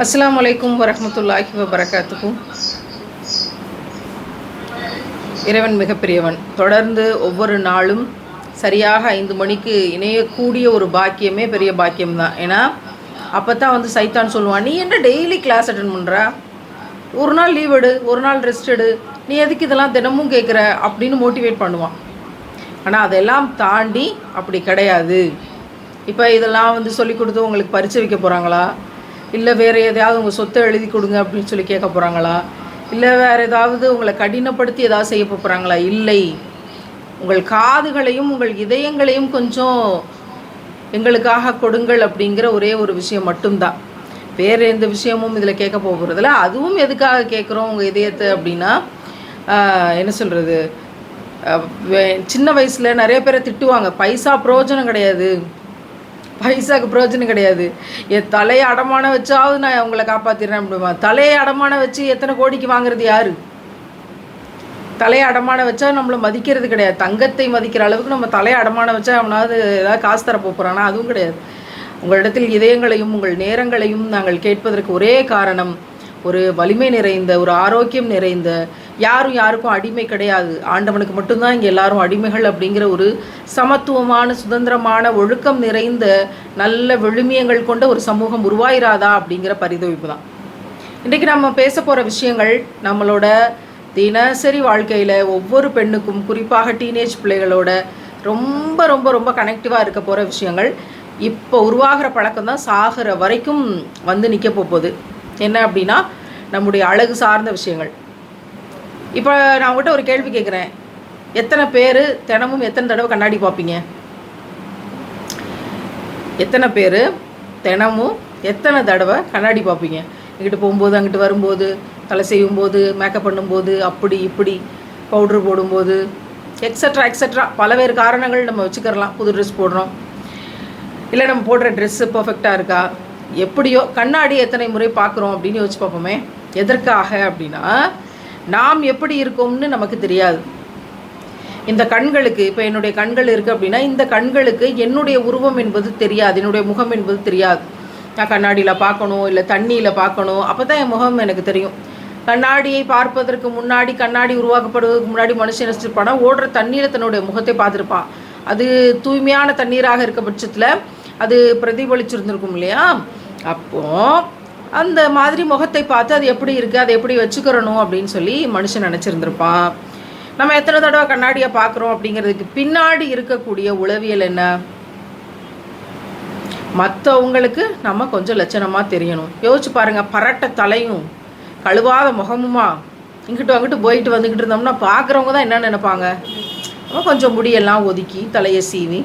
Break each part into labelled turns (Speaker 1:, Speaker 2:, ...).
Speaker 1: அஸ்ஸலாமு அலைக்கும் வரஹ்மத்துல்லாஹி வபரகாத்துஹு. இறைவன் மிகப்பெரியவன். தொடர்ந்து ஒவ்வொரு நாளும் சரியாக 5 மணிக்கு இணையக்கூடிய ஒரு பாக்கியமே பெரிய பாக்கியம்தான். ஏன்னா அப்போ தான் சைத்தான் சொல்லுவான், நீ என்ன டெய்லி கிளாஸ் அட்டன் பண்ணுற, ஒரு நாள் லீவ் எடு, ஒரு நாள் ரெஸ்ட் எடு, நீ எதுக்கு இதெல்லாம் தினமும் கேட்குற அப்படின்னு மோட்டிவேட் பண்ணுவான். ஆனால் அதெல்லாம் தாண்டி அப்படி கிடையாது. இப்போ இதெல்லாம் சொல்லி கொடுத்து உங்களுக்கு பரிச்சை வைக்க போகிறாங்களா, இல்லை வேறு எதையாவது உங்கள் சொத்தை எழுதி கொடுங்க அப்படின்னு சொல்லி கேட்க போகிறாங்களா, இல்லை வேறு ஏதாவது உங்களை கடினப்படுத்தி ஏதாவது செய்ய போகிறாங்களா? இல்லை. உங்கள் காதுகளையும் உங்கள் இதயங்களையும் கொஞ்சம் எங்களுக்காக கொடுங்கள் அப்படிங்கிற ஒரே ஒரு விஷயம் மட்டும்தான். வேறு எந்த விஷயமும் இதில் கேட்க போகிறதில்ல. அதுவும் எதுக்காக கேட்குறோம் உங்கள் இதயத்தை அப்படின்னா, என்ன சொல்கிறது, சின்ன வயசில் நிறைய பேரை திட்டுவாங்க, பைசா பிரயோஜனம் கிடையாது, பைசாவுக்கு பிரயோஜனம் கிடையாது, என் தலையை அடமான வச்சாவது நான் உங்களை காப்பாற்றிடுறேன் அப்படிமா. தலையை அடமான வச்சு எத்தனை கோடிக்கு வாங்குறது யார்? தலையை அடமான வச்சா நம்மளை மதிக்கிறது கிடையாது. தங்கத்தை மதிக்கிற அளவுக்கு நம்ம தலையை அடமான வச்சா அவனாவது ஏதாவது காசு தர போகிறானா? அதுவும் கிடையாது. உங்களிடத்தில் இதயங்களையும் உங்கள் நேரங்களையும் நாங்கள் கேட்பதற்கு ஒரே காரணம், ஒரு வலிமை நிறைந்த, ஒரு ஆரோக்கியம் நிறைந்த, யாரும் யாருக்கும் அடிமை கிடையாது, ஆண்டவனுக்கு மட்டும்தான் இங்கே எல்லாரும் அடிமைகள் அப்படிங்கிற ஒரு சமத்துவமான, சுதந்திரமான, ஒழுக்கம் நிறைந்த, நல்ல விழுமியங்கள் கொண்ட ஒரு சமூகம் உருவாயிராதா அப்படிங்கிற பரிதவிப்பு தான். இன்றைக்கி நம்ம பேச போகிற விஷயங்கள் நம்மளோட தினசரி வாழ்க்கையில் ஒவ்வொரு பெண்ணுக்கும், குறிப்பாக டீனேஜ் பிள்ளைகளோட ரொம்ப ரொம்ப ரொம்ப கனெக்டிவாக இருக்க போகிற விஷயங்கள். இப்போ உருவாகிற பழக்கம் தான் சாகிற வரைக்கும் நிற்க போகுது. என்ன அப்படின்னா, நம்முடைய அழகு சார்ந்த விஷயங்கள். இப்போ நான் உங்கள்கிட்ட ஒரு கேள்வி கேட்குறேன், எத்தனை பேர் தினமும் எத்தனை தடவை கண்ணாடி பார்ப்பீங்க? எத்தனை பேர் தினமும் எத்தனை தடவை கண்ணாடி பார்ப்பீங்க? இங்கிட்டு போகும்போது, அங்கிட்டு வரும்போது, தலை செய்யும்போது, மேக்கப் பண்ணும்போது, அப்படி இப்படி பவுட்ரு போடும்போது, எக்ஸட்ரா எக்ஸட்ரா பலவேறு காரணங்கள் நம்ம வச்சுக்கிறலாம். புது ட்ரெஸ் போடுறோம், இல்லை நம்ம போடுற ட்ரெஸ்ஸு பர்ஃபெக்டாக இருக்கா, எப்படியோ கண்ணாடி எத்தனை முறை பார்க்குறோம் அப்படின்னு யோசிச்சு பார்ப்போமே. எதற்காக அப்படின்னா, நாம் எப்படி இருக்கோம்னு நமக்கு தெரியாது. இந்த கண்களுக்கு, இப்போ என்னுடைய கண்கள் இருக்குது அப்படின்னா, இந்த கண்களுக்கு என்னுடைய உருவம் என்பது தெரியாது, என்னுடைய முகம் என்பது தெரியாது. நான் கண்ணாடியில் பார்க்கணும், இல்லை தண்ணியில் பார்க்கணும், அப்போ தான் என் முகம் எனக்கு தெரியும். கண்ணாடியை பார்ப்பதற்கு முன்னாடி, கண்ணாடி உருவாக்கப்படுவதற்கு முன்னாடி மனுஷன் நினச்சிருப்பானா, ஓடுற தண்ணியில் தன்னுடைய முகத்தை பார்த்துருப்பான். அது தூய்மையான தண்ணீராக இருக்க பட்சத்தில் அது பிரதிபலிச்சிருந்துருக்கும் இல்லையா? அப்போது அந்த மாதிரி முகத்தை பார்த்து அது எப்படி இருக்குது, அதை எப்படி வச்சுக்கிறணும் அப்படின்னு சொல்லி மனுஷன் நினச்சிருந்துருப்பான். நம்ம எத்தனை தடவை கண்ணாடியை பார்க்குறோம் அப்படிங்கிறதுக்கு பின்னாடி இருக்கக்கூடிய உளவியல் என்ன? மற்றவங்களுக்கு நம்ம கொஞ்சம் லட்சணமாக தெரியணும். யோசிச்சு பாருங்கள், பரட்ட தலையும் கழுவாத முகமுமா இங்கிட்டு அங்கிட்டு போயிட்டு வந்துக்கிட்டு இருந்தோம்னா பார்க்குறவங்க தான் என்ன நினைப்பாங்க? நம்ம கொஞ்சம் முடியெல்லாம் ஒதுக்கி, தலையை சீவி,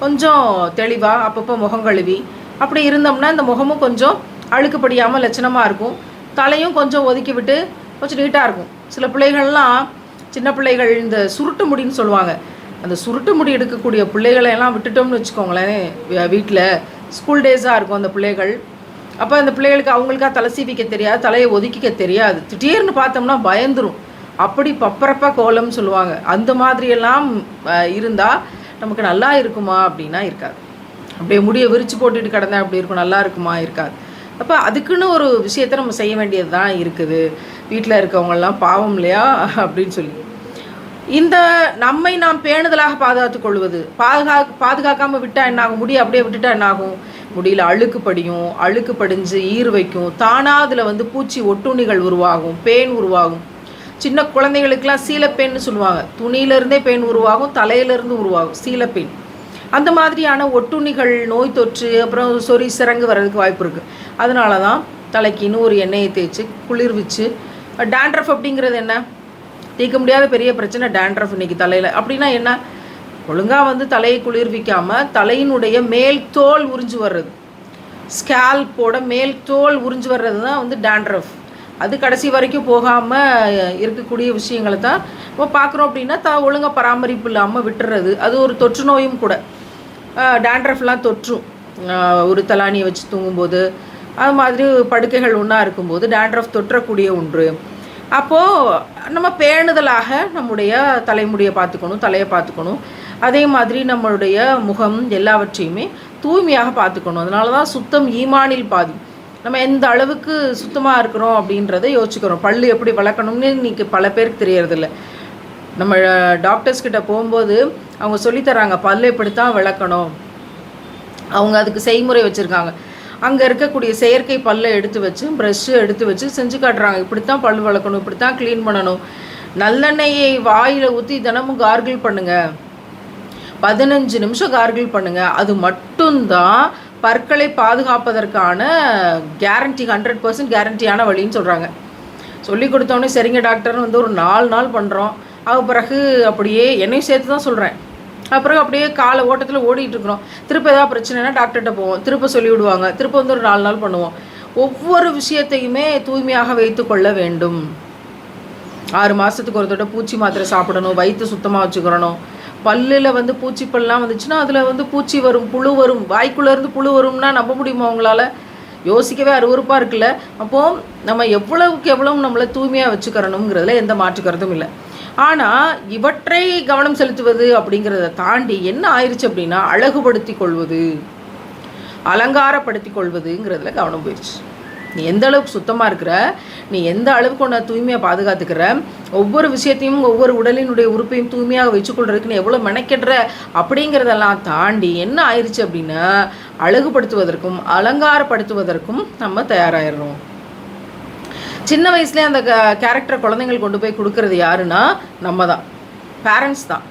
Speaker 1: கொஞ்சம் தெளிவாக அப்பப்போ முகம் கழுவி அப்படி இருந்தோம்னா இந்த முகமும் கொஞ்சம் அழுக்குப்படியாமல் லட்சணமாக இருக்கும், தலையும் கொஞ்சம் ஒதுக்கி விட்டு கொஞ்சம் நீட்டாக இருக்கும். சில பிள்ளைகள்லாம், சின்ன பிள்ளைகள் இந்த சுருட்டு முடின்னு சொல்லுவாங்க, அந்த சுருட்டு முடி எடுக்கக்கூடிய பிள்ளைகளெல்லாம் விட்டுட்டோம்னு வச்சுக்கோங்களேன், வீட்டில் ஸ்கூல் டேஸாக இருக்கும் அந்த பிள்ளைகள். அப்போ அந்த பிள்ளைகளுக்கு அவங்களுக்காக தலை சீவிக்க தெரியாது, தலையை ஒதுக்கிக்க தெரியாது, திடீர்னு பார்த்தோம்னா பயந்துரும். அப்படி பப்பரப்பா கோலம்னு சொல்லுவாங்க. அந்த மாதிரியெல்லாம் இருந்தால் நமக்கு நல்லா இருக்குமா அப்படின்னா இருக்காது. அப்படியே முடியை விரித்து போட்டுட்டு கிடந்தேன் அப்படி இருக்கும், நல்லா இருக்குமா? இருக்காது. அப்போ அதுக்குன்னு ஒரு விஷயத்தை நம்ம செய்ய வேண்டியது தான் இருக்குது. வீட்டில் இருக்கவங்கெல்லாம் பாவம் இல்லையா அப்படின்னு சொல்லி இந்த நம்மை நாம் பேணுதலாக பாதுகாத்து கொள்வது, பாதுகாக்காமல் விட்டால் என்னாகும்? முடி அப்படியே விட்டுட்டா என்னாகும்? முடியில் அழுக்கு படியும், அழுக்கு படிஞ்சு ஈர் வைக்கும், தானாக அதில் பூச்சி ஒட்டுண்ணிகள் உருவாகும், பேன் உருவாகும். சின்ன குழந்தைகளுக்கெல்லாம் சீலப்பேன்னு சொல்லுவாங்க, துணியிலேருந்தே பேன் உருவாகும், தலையிலேருந்து உருவாகும் சீலப்பேன். அந்த மாதிரியான ஒட்டுண்ணிகள், நோய் தொற்று, அப்புறம் சொறி சிறங்கு வர்றதுக்கு வாய்ப்பு இருக்குது. அதனால தான் தலைக்கு இன்னும் ஒரு எண்ணெயை தேய்ச்சி குளிர்விச்சு. டேண்ட்ரஃப் அப்படிங்கிறது என்ன? தீர்க்க முடியாத பெரிய பிரச்சனை டேண்ட்ரஃப் இன்றைக்கி தலையில். அப்படின்னா என்ன? ஒழுங்காக தலையை குளிர்விக்காமல் தலையினுடைய மேல் தோல் உறிஞ்சு வர்றது, ஸ்கேல்போட மேல் தோல் உறிஞ்சு வர்றது தான் டேண்ட்ரஃப். அது கடைசி வரைக்கும் போகாமல் இருக்கக்கூடிய விஷயங்களை தான் நம்ம பார்க்குறோம். அப்படின்னா ஒழுங்காக பராமரிப்பு இல்லாமல் விட்டுறது, அது ஒரு தொற்று நோயும் கூட. டேண்ட்ரஃப்லாம் தொற்றும். ஒரு தலானியை வச்சு தூங்கும்போது, அது மாதிரி படுக்கைகள் ஒன்றா இருக்கும்போது டேண்ட்ரஃப் தொற்றக்கூடிய ஒன்று. அப்போது நம்ம பேணுதலாக நம்முடைய தலைமுடியை பார்த்துக்கணும், தலையை பார்த்துக்கணும். அதே மாதிரி நம்மளுடைய முகம் எல்லாவற்றையுமே தூய்மையாக பார்த்துக்கணும். அதனால தான் சுத்தம் ஈமானில் பாதி. நம்ம எந்த அளவுக்கு சுத்தமாக இருக்கிறோம் அப்படின்றத யோசிச்சுக்கிறோம். பல் எப்படி வளர்க்கணும்னு இன்றைக்கி பல பேருக்கு தெரியறதில்ல. நம்ம டாக்டர்ஸ்கிட்ட போகும்போது அவங்க சொல்லித்தராங்க பல் எப்படித்தான் விளக்கணும், அவங்க அதுக்கு செய்முறை வச்சுருக்காங்க. அங்கே இருக்கக்கூடிய செயற்கை பல்லை எடுத்து வச்சு ப்ரெஷ்ஷு எடுத்து வச்சு செஞ்சு காட்டுறாங்க. இப்படித்தான் பல் வளர்க்கணும், இப்படித்தான் க்ளீன் பண்ணணும். நல்லெண்ணெயை வாயில் ஊற்றி தினமும் கார்கிள் பண்ணுங்கள், 15 நிமிஷம் கார்கிள் பண்ணுங்கள். அது மட்டும்தான் பற்களை பாதுகாப்பதற்கான கேரண்டி, 100% கேரண்டியான வழின்னு சொல்கிறாங்க. சொல்லி கொடுத்தோன்னே சரிங்க டாக்டர்னு வந்து ஒரு 4 நாள் பண்ணுறோம். அது பிறகு அப்படியே என்னையும் சேர்த்து தான் சொல்கிறேன். அப்புறம் அப்படியே காலை ஓட்டத்தில் ஓடிட்டு இருக்கிறோம். திரும்ப ஏதாவது பிரச்சனைனா டாக்டர்கிட்ட போவோம், திரும்ப சொல்லி விடுவாங்க, திரும்ப வந்து ஒரு 4 நாள் பண்ணுவோம். ஒவ்வொரு விஷயத்தையுமே தூய்மையாக வைத்து கொள்ள வேண்டும். 6 மாதத்துக்கு ஒரு தடவை பூச்சி மாத்திரை சாப்பிடணும், வயிற்று சுத்தமாக வச்சுக்கிறணும். பல்லில் வந்து பூச்சிப்பல்லாம் வந்துச்சுன்னா அதில் வந்து பூச்சி வரும், புழு வரும். வாய்க்குள்ளேருந்து புழு வரும்னா நம்ப முடியுமா உங்களால்? யோசிக்கவே அருவருப்பாக இருக்குல்ல. அப்போது நம்ம எவ்வளவுக்கு எவ்வளவு நம்மளை தூய்மையாக வச்சுக்கிறணுங்கிறதுல எந்த மாற்று கருத்தும் இல்லை. ஆனால் இவற்றை கவனம் செலுத்துவது அப்படிங்கிறத தாண்டி என்ன ஆயிடுச்சு அப்படின்னா அழகுபடுத்தி கொள்வது, அலங்காரப்படுத்தி கொள்வதுங்கிறதுல கவனம் போயிடுச்சு. நீ எந்த அளவுக்கு சுத்தமாக இருக்கிற, நீ எந்த அளவுக்கு உன்னை தூய்மையாக பாதுகாத்துக்கிற, ஒவ்வொரு விஷயத்தையும் ஒவ்வொரு உடலினுடைய உறுப்பையும் தூய்மையாக வச்சுக்கொள்றதுக்கு நீ எவ்வளோ மெனக்கெடுற அப்படிங்கிறதெல்லாம் தாண்டி என்ன ஆயிடுச்சு அப்படின்னா அழகுபடுத்துவதற்கும் அலங்காரப்படுத்துவதற்கும் நம்ம தயாராகிடுறோம். சின்ன வயசுலேயே அந்த கேரக்டர் குழந்தைங்கள் கொண்டு போய் கொடுக்கறது யாருன்னா நம்ம தான், பேரண்ட்ஸ் தான்.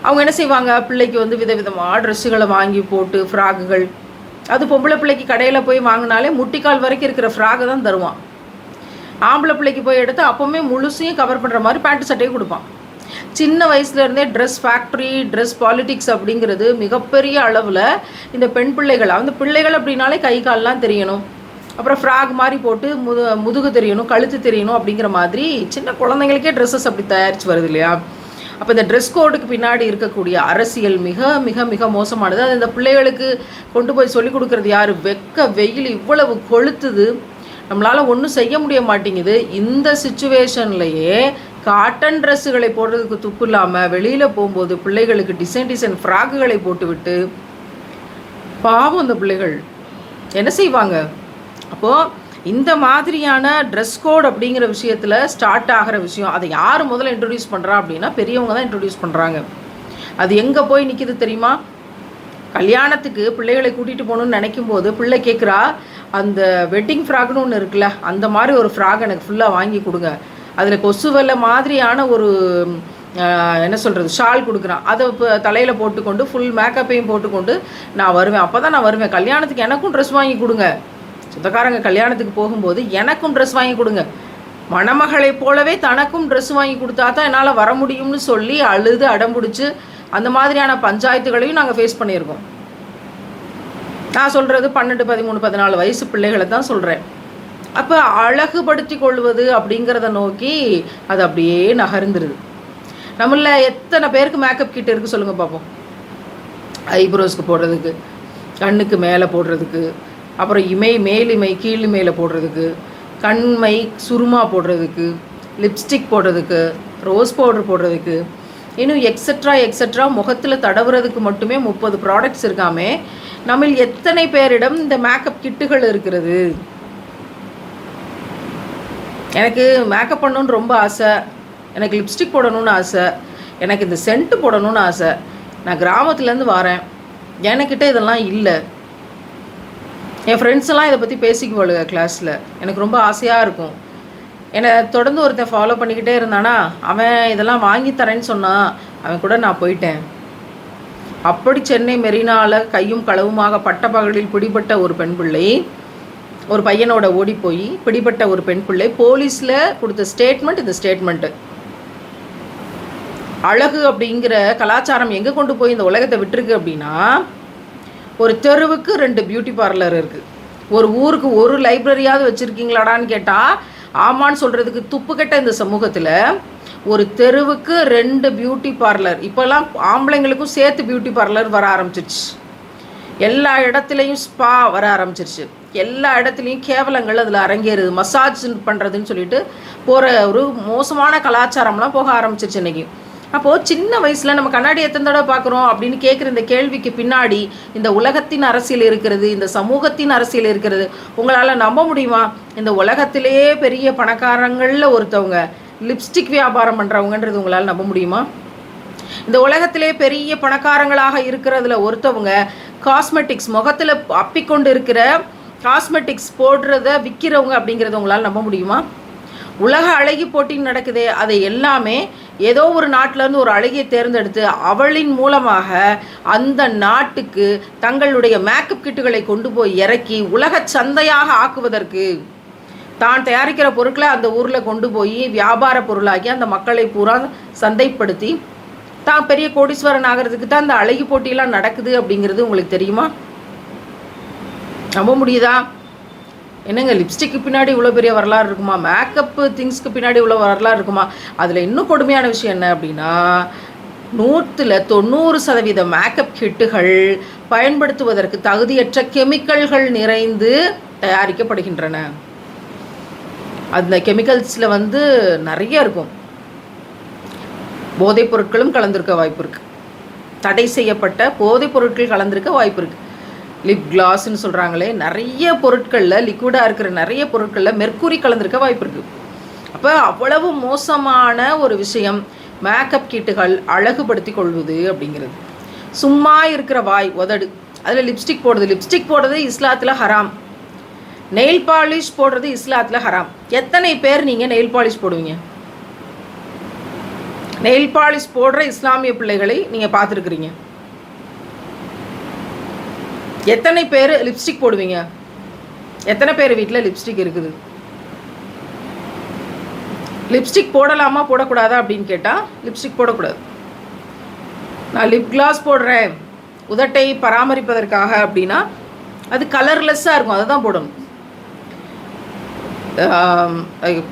Speaker 1: அவங்க என்ன செய்வாங்க, பிள்ளைக்கு வந்து விதவிதமாக ட்ரெஸ்ஸுகளை வாங்கி போட்டு ஃப்ராக்குகள், அது பொம்பளை பிள்ளைக்கு கடையில் போய் வாங்கினாலே முட்டிக்கால் வரைக்கும் இருக்கிற ஃப்ராகை தான் தருவான். ஆம்பளை பிள்ளைக்கு போய் எடுத்து அப்போவுமே முழுசையும் கவர் பண்ணுற மாதிரி பேண்ட்டு சட்டையும் கொடுப்பான். சின்ன வயசுலேருந்தே ட்ரெஸ் ஃபேக்ட்ரி, ட்ரெஸ் பாலிட்டிக்ஸ் அப்படிங்கிறது மிகப்பெரிய அளவில் இந்த பெண் பிள்ளைகள், அந்த பிள்ளைகள் அப்படின்னாலே கை கால்லாம் தெரியணும், அப்புறம் ஃப்ராக் மாதிரி போட்டு முதுகு தெரியணும், கழுத்து தெரியணும் அப்படிங்கிற மாதிரி சின்ன குழந்தைங்களுக்கே ட்ரெஸ்ஸஸ் அப்படி தயாரித்து வருது இல்லையா. அப்போ இந்த ட்ரெஸ் கோடுக்கு பின்னாடி இருக்கக்கூடிய அரசியல் மிக மிக மிக மோசமானது. அது இந்த பிள்ளைகளுக்கு கொண்டு போய் சொல்லிக் கொடுக்குறது யார்? வெயில் இவ்வளவு கொளுத்துது, நம்மளால் ஒன்றும் செய்ய முடிய மாட்டேங்குது. இந்த சிச்சுவேஷன்லையே காட்டன் ட்ரெஸ்ஸுகளை போடுறதுக்கு துப்பு இல்லாமல் வெளியில் போகும்போது பிள்ளைகளுக்கு டிசைன் ஃப்ராக்குகளை போட்டுவிட்டு பாவம் இந்த பிள்ளைகள் என்ன செய்வாங்க? அப்போது இந்த மாதிரியான ட்ரெஸ் கோட் அப்படிங்கிற விஷயத்தில் ஸ்டார்ட் ஆகிற விஷயம், அதை யார் முதல்ல இன்ட்ரடியூஸ் பண்ணுறா அப்படின்னா பெரியவங்க தான் இன்ட்ரடியூஸ் பண்ணுறாங்க. அது எங்கே போய் நிற்கிது தெரியுமா? கல்யாணத்துக்கு பிள்ளைகளை கூட்டிகிட்டு போகணுன்னு நினைக்கும் போது பிள்ளை கேட்குறா, அந்த வெட்டிங் ஃப்ராக்னு ஒன்று இருக்குல்ல, அந்த மாதிரி ஒரு ஃப்ராக் எனக்கு ஃபுல்லாக வாங்கி கொடுங்க, அதில் கொசு வெள்ளை மாதிரியான ஒரு என்ன சொல்கிறது ஷால் கொடுக்குறான், அதை இப்போ தலையில் போட்டுக்கொண்டு ஃபுல் மேக்கப்பையும் போட்டுக்கொண்டு நான் வருவேன், அப்போ தான் நான் வருவேன், கல்யாணத்துக்கு எனக்கும் ட்ரெஸ் வாங்கி கொடுங்க, சொந்தக்காரங்க கல்யாணத்துக்கு போகும்போது எனக்கும் ட்ரெஸ் வாங்கி கொடுங்க, மணமகளை போலவே தனக்கும் ட்ரெஸ் வாங்கி கொடுத்தா தான் என்னால் வர முடியும்னு சொல்லி அழுது அடம்பிடிச்சு அந்த மாதிரியான பஞ்சாயத்துகளையும் நாங்கள் ஃபேஸ் பண்ணியிருக்கோம். நான் சொல்கிறது 12, 13, 14 வயசு பிள்ளைகளை தான் சொல்கிறேன். அப்போ அழகுபடுத்தி கொள்வது அப்படிங்கிறத நோக்கி அது அப்படியே நகர்ந்துருது. நம்மள எத்தனை பேருக்கு மேக்கப் கிட் இருக்குது சொல்லுங்கள் பார்ப்போம். ஐப்ரோஸ்க்கு போடுறதுக்கு, கண்ணுக்கு மேலே போடுறதுக்கு, அப்புறம் மேலிமை கீழிமையில் போடுறதுக்கு, கண்மை சுருமா போடுறதுக்கு, லிப்ஸ்டிக் போடுறதுக்கு, ரோஸ் பவுடர் போடுறதுக்கு, இன்னும் எக்ஸட்ரா முகத்தில் தடவுறதுக்கு மட்டுமே 30 ப்ராடக்ட்ஸ் இருக்காமே. நம்ம எத்தனை பேரிடம் இந்த மேக்கப் கிட்டுகள் இருக்கிறது? எனக்கு மேக்கப் பண்ணணுன்னு ரொம்ப ஆசை, எனக்கு லிப்ஸ்டிக் போடணும்னு ஆசை, எனக்கு இந்த சென்ட்டு போடணும்னு ஆசை, நான் கிராமத்துலேருந்து வரேன், என்கிட்ட இதெல்லாம் இல்லை. என் ஃப்ரெண்ட்ஸெல்லாம் இதை பற்றி பேசிக்குவாளுங்க கிளாஸில், எனக்கு ரொம்ப ஆசையாக இருக்கும். என்னை தொடர்ந்து ஒருத்தன் ஃபாலோ பண்ணிக்கிட்டே இருந்தானா, அவன் இதெல்லாம் வாங்கி தரேன்னு சொன்னான், அவன் கூட நான் போயிட்டேன். அப்படி சென்னை மெரினாவில் கையும் களவுமாக பட்டப்பகலில் பிடிபட்ட ஒரு பெண் பிள்ளை, ஒரு பையனோட ஓடி போய் பிடிபட்ட ஒரு பெண் பிள்ளை போலீஸில் கொடுத்த ஸ்டேட்மெண்ட் இந்த ஸ்டேட்மெண்ட்டு. அழகு அப்படிங்கிற கலாச்சாரம் எங்கே கொண்டு போய் இந்த உலகத்தை விட்டுருக்கு அப்படின்னா, ஒரு தெருவுக்கு 2 பியூட்டி பார்லர் இருக்குது, ஒரு ஊருக்கு ஒரு லைப்ரரியாவது வச்சுருக்கீங்களாடான்னு கேட்டால் ஆமான்னு சொல்கிறதுக்கு துப்பு கெட்ட இந்த சமூகத்தில் ஒரு தெருவுக்கு 2 பியூட்டி பார்லர். இப்போல்லாம் ஆம்பளைங்களுக்கும் சேர்த்து பியூட்டி பார்லர் வர ஆரம்பிச்சிருச்சு, எல்லா இடத்துலையும் ஸ்பா வர ஆரம்பிச்சிருச்சு, எல்லா இடத்துலையும் கேவலங்கள் அதில் அரங்கேறுது, மசாஜ் பண்ணுறதுன்னு சொல்லிட்டு போகிற ஒரு மோசமான கலாச்சாரம்லாம் போக ஆரம்பிச்சிருச்சு இன்றைக்கி. அப்போது சின்ன வயசில் நம்ம கண்ணாடி எத்தனை தடவை பார்க்குறோம் அப்படின்னு கேட்குற இந்த கேள்விக்கு பின்னாடி இந்த உலகத்தின் அரசியல் இருக்கிறது, இந்த சமூகத்தின் அரசியல் இருக்கிறது. உங்களால் நம்ப முடியுமா? இந்த உலகத்திலேயே பெரிய பணக்காரங்களில் ஒருத்தவங்க லிப்ஸ்டிக் வியாபாரம் பண்ணுறவங்கன்றது உங்களால் நம்ப முடியுமா? இந்த உலகத்திலே பெரிய பணக்காரங்களாக இருக்கிறதுல ஒருத்தவங்க காஸ்மெட்டிக்ஸ், முகத்தில் அப்பிக்கொண்டு இருக்கிற காஸ்மெட்டிக்ஸ் போடுறத விற்கிறவங்க அப்படிங்கிறத உங்களால் நம்ப முடியுமா? உலக அழகி போட்டின்னு நடக்குதே, அதை எல்லாமே ஏதோ ஒரு நாட்டிலேருந்து ஒரு அழகியை தேர்ந்தெடுத்து அவளின் மூலமாக அந்த நாட்டுக்கு தங்களுடைய மேக்கப் கிட்டுகளை கொண்டு போய் இறக்கி உலக சந்தையாக ஆக்குவதற்கு, தான் தயாரிக்கிற பொருட்களை அந்த ஊரில் கொண்டு போய் வியாபார பொருளாக்கி அந்த மக்களை பூரா சந்தைப்படுத்தி தான் பெரிய கோடீஸ்வரன் ஆகிறதுக்கு தான் அந்த அழகி போட்டியெல்லாம் நடக்குது அப்படிங்கிறது உங்களுக்கு தெரியுமா? நம்ப முடியுதா? என்னங்க, லிப்ஸ்டிக்கு பின்னாடி இவ்வளோ பெரிய வரலாறு இருக்குமா? மேக்கப்பு திங்ஸ்க்கு பின்னாடி இவ்வளோ வரலாறு இருக்குமா? அதில் இன்னும் கொடுமையான விஷயம் என்ன அப்படின்னா, 90% மேக்கப் கிட்டுகள் பயன்படுத்துவதற்கு தகுதியற்ற கெமிக்கல்கள் நிறைந்து தயாரிக்கப்படுகின்றன. அந்த கெமிக்கல்ஸில் நிறைய இருக்கும். போதைப் பொருட்களும் கலந்திருக்க வாய்ப்பு இருக்குது. தடை செய்யப்பட்ட போதைப் பொருட்கள் கலந்திருக்க வாய்ப்பு இருக்குது. லிப் கிளாஸ்ன்னு சொல்கிறாங்களே, நிறைய பொருட்களில் லிக்விடாக இருக்கிற நிறைய பொருட்களில் மெர்க்குரி கலந்திருக்க வாய்ப்பு இருக்குது. அப்போ அவ்வளவு மோசமான ஒரு விஷயம் மேக்கப் கிட்டுகள் அழகுபடுத்தி கொள்வது அப்படிங்கிறது. சும்மா இருக்கிற வாய் உதடு அதில் லிப்ஸ்டிக் போடுறது இஸ்லாத்தில் ஹராம். நெயில் பாலிஷ் போடுறது இஸ்லாத்தில் ஹராம். எத்தனை பேர் நீங்கள் நெயில் பாலிஷ் போடுவீங்க? நெயில் பாலிஷ் போடுற இஸ்லாமிய பிள்ளைகளை நீங்கள் பார்த்துருக்குறீங்க? எத்தனை பேர் லிப்ஸ்டிக் போடுவீங்க? எத்தனை பேர் வீட்டில் லிப்ஸ்டிக் இருக்குது? லிப்ஸ்டிக் போடலாமா போடக்கூடாதா அப்படின்னு கேட்டால் லிப்ஸ்டிக் போடக்கூடாது. நான் லிப் கிளாஸ் போடுறேன் உதட்டை பராமரிப்பதற்காக அப்படின்னா அது கலர்லெஸ்ஸாக இருக்கும், அதை தான் போடணும்.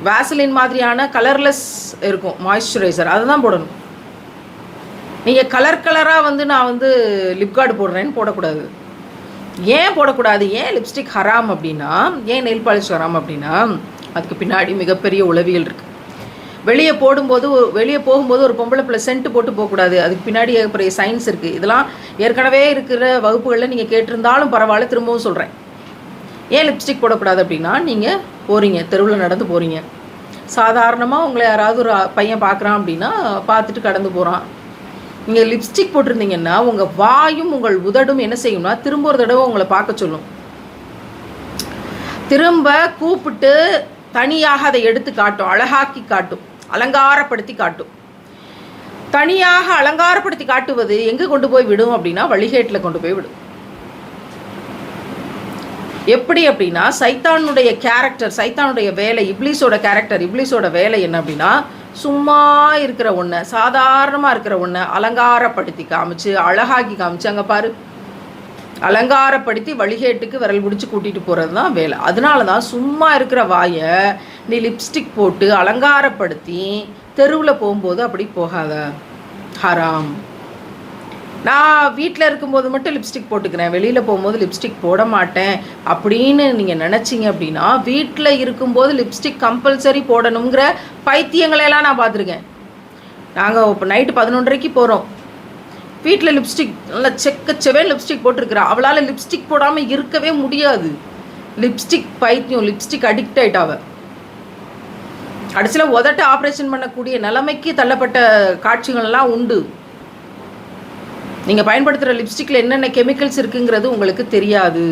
Speaker 1: வேசலின் மாதிரியான கலர்லெஸ் இருக்கும் மாய்ஸ்சரைசர், அதை தான் போடணும். நீங்கள் கலராக நான் லிப் கார்டு போடுறேன்னு போடக்கூடாது. ஏன் போடக்கூடாது? ஏன் லிப்ஸ்டிக் ஹராம் அப்படின்னா, ஏன் நெயில் பாலிஷ் ஹராம் அப்படின்னா, அதுக்கு பின்னாடி மிகப்பெரிய உளவியல் இருக்குது. வெளியே போகும்போது ஒரு பொம்பளை பிள்ளை சென்ட்டு போட்டு போகக்கூடாது. அதுக்கு பின்னாடி பெரிய சயின்ஸ் இருக்குது. இதெல்லாம் ஏற்கனவே இருக்கிற வகுப்புகளில் நீங்கள் கேட்டிருந்தாலும் பரவாயில்ல, திரும்பவும் சொல்கிறேன். ஏன் லிப்ஸ்டிக் போடக்கூடாது அப்படின்னா, நீங்கள் போகிறீங்க, தெருவில் நடந்து போகிறீங்க, சாதாரணமாக உங்களை யாராவது ஒரு பையன் பார்க்குறான் அப்படின்னா பார்த்துட்டு கடந்து போகிறான். நீங்கள் லிப்ஸ்டிக் போட்டிருந்தீங்கன்னா உங்கள் வாயும் உங்கள் உதடும் என்ன செய்யும்னா திரும்ப ஒரு தடவை உங்களை பார்க்க சொல்லும். திரும்ப கூப்பிட்டு தனியாக அதை எடுத்து காட்டும், அழகாக்கி காட்டும், அலங்காரப்படுத்தி காட்டும். தனியாக அலங்காரப்படுத்தி காட்டுவது எங்கே கொண்டு போய் விடும் அப்படின்னா வழிகேட்டில் கொண்டு போய் விடும். எப்படி அப்படின்னா, சைத்தானுடைய கேரக்டர், சைத்தானுடைய வேலை, இப்லீஸோட வேலை என்ன அப்படின்னா, சும்மா இருக்கிற ஒன்றை, சாதாரணமாக இருக்கிற ஒன்றை அலங்காரப்படுத்தி காமிச்சு, அழகாக்கி காமிச்சு, அங்கே பாரு, அலங்காரப்படுத்தி வழிகேட்டுக்கு விரல் பிடிச்சி கூட்டிகிட்டு போகிறது தான் வேலை. அதனால தான் சும்மா இருக்கிற வாயை நீ லிப்ஸ்டிக் போட்டு அலங்காரப்படுத்தி தெருவில் போகும்போது அப்படி போகாத, ஹராம். நான் வீட்டில் இருக்கும்போது மட்டும் லிப்ஸ்டிக் போட்டுக்கிறேன், வெளியில் போகும்போது லிப்ஸ்டிக் போட மாட்டேன் அப்படின்னு நீங்கள் நினச்சிங்க அப்படின்னா, வீட்டில் இருக்கும்போது லிப்ஸ்டிக் கம்பல்சரி போடணுங்கிற பைத்தியங்களையெல்லாம் நான் பார்த்துருக்கேன். நாங்கள் இப்போ நைட்டு 11:30 போகிறோம், வீட்டில் லிப்ஸ்டிக் நல்லா செக்கச்செவேன் லிப்ஸ்டிக் போட்டிருக்கிறா. அவளால் லிப்ஸ்டிக் போடாமல் இருக்கவே முடியாது. லிப்ஸ்டிக் பைத்தியம், லிப்ஸ்டிக் அடிக்ட் ஆகிட்டாவ. கடைசியில் உதட்ட ஆப்ரேஷன் பண்ணக்கூடிய நிலைமைக்கு தள்ளப்பட்ட காட்சிகள்லாம் உண்டு. நீங்கள் பயன்படுத்துகிற லிப்ஸ்டிக்கில் என்னென்ன கெமிக்கல்ஸ் இருக்குங்கிறது உங்களுக்கு தெரியாது.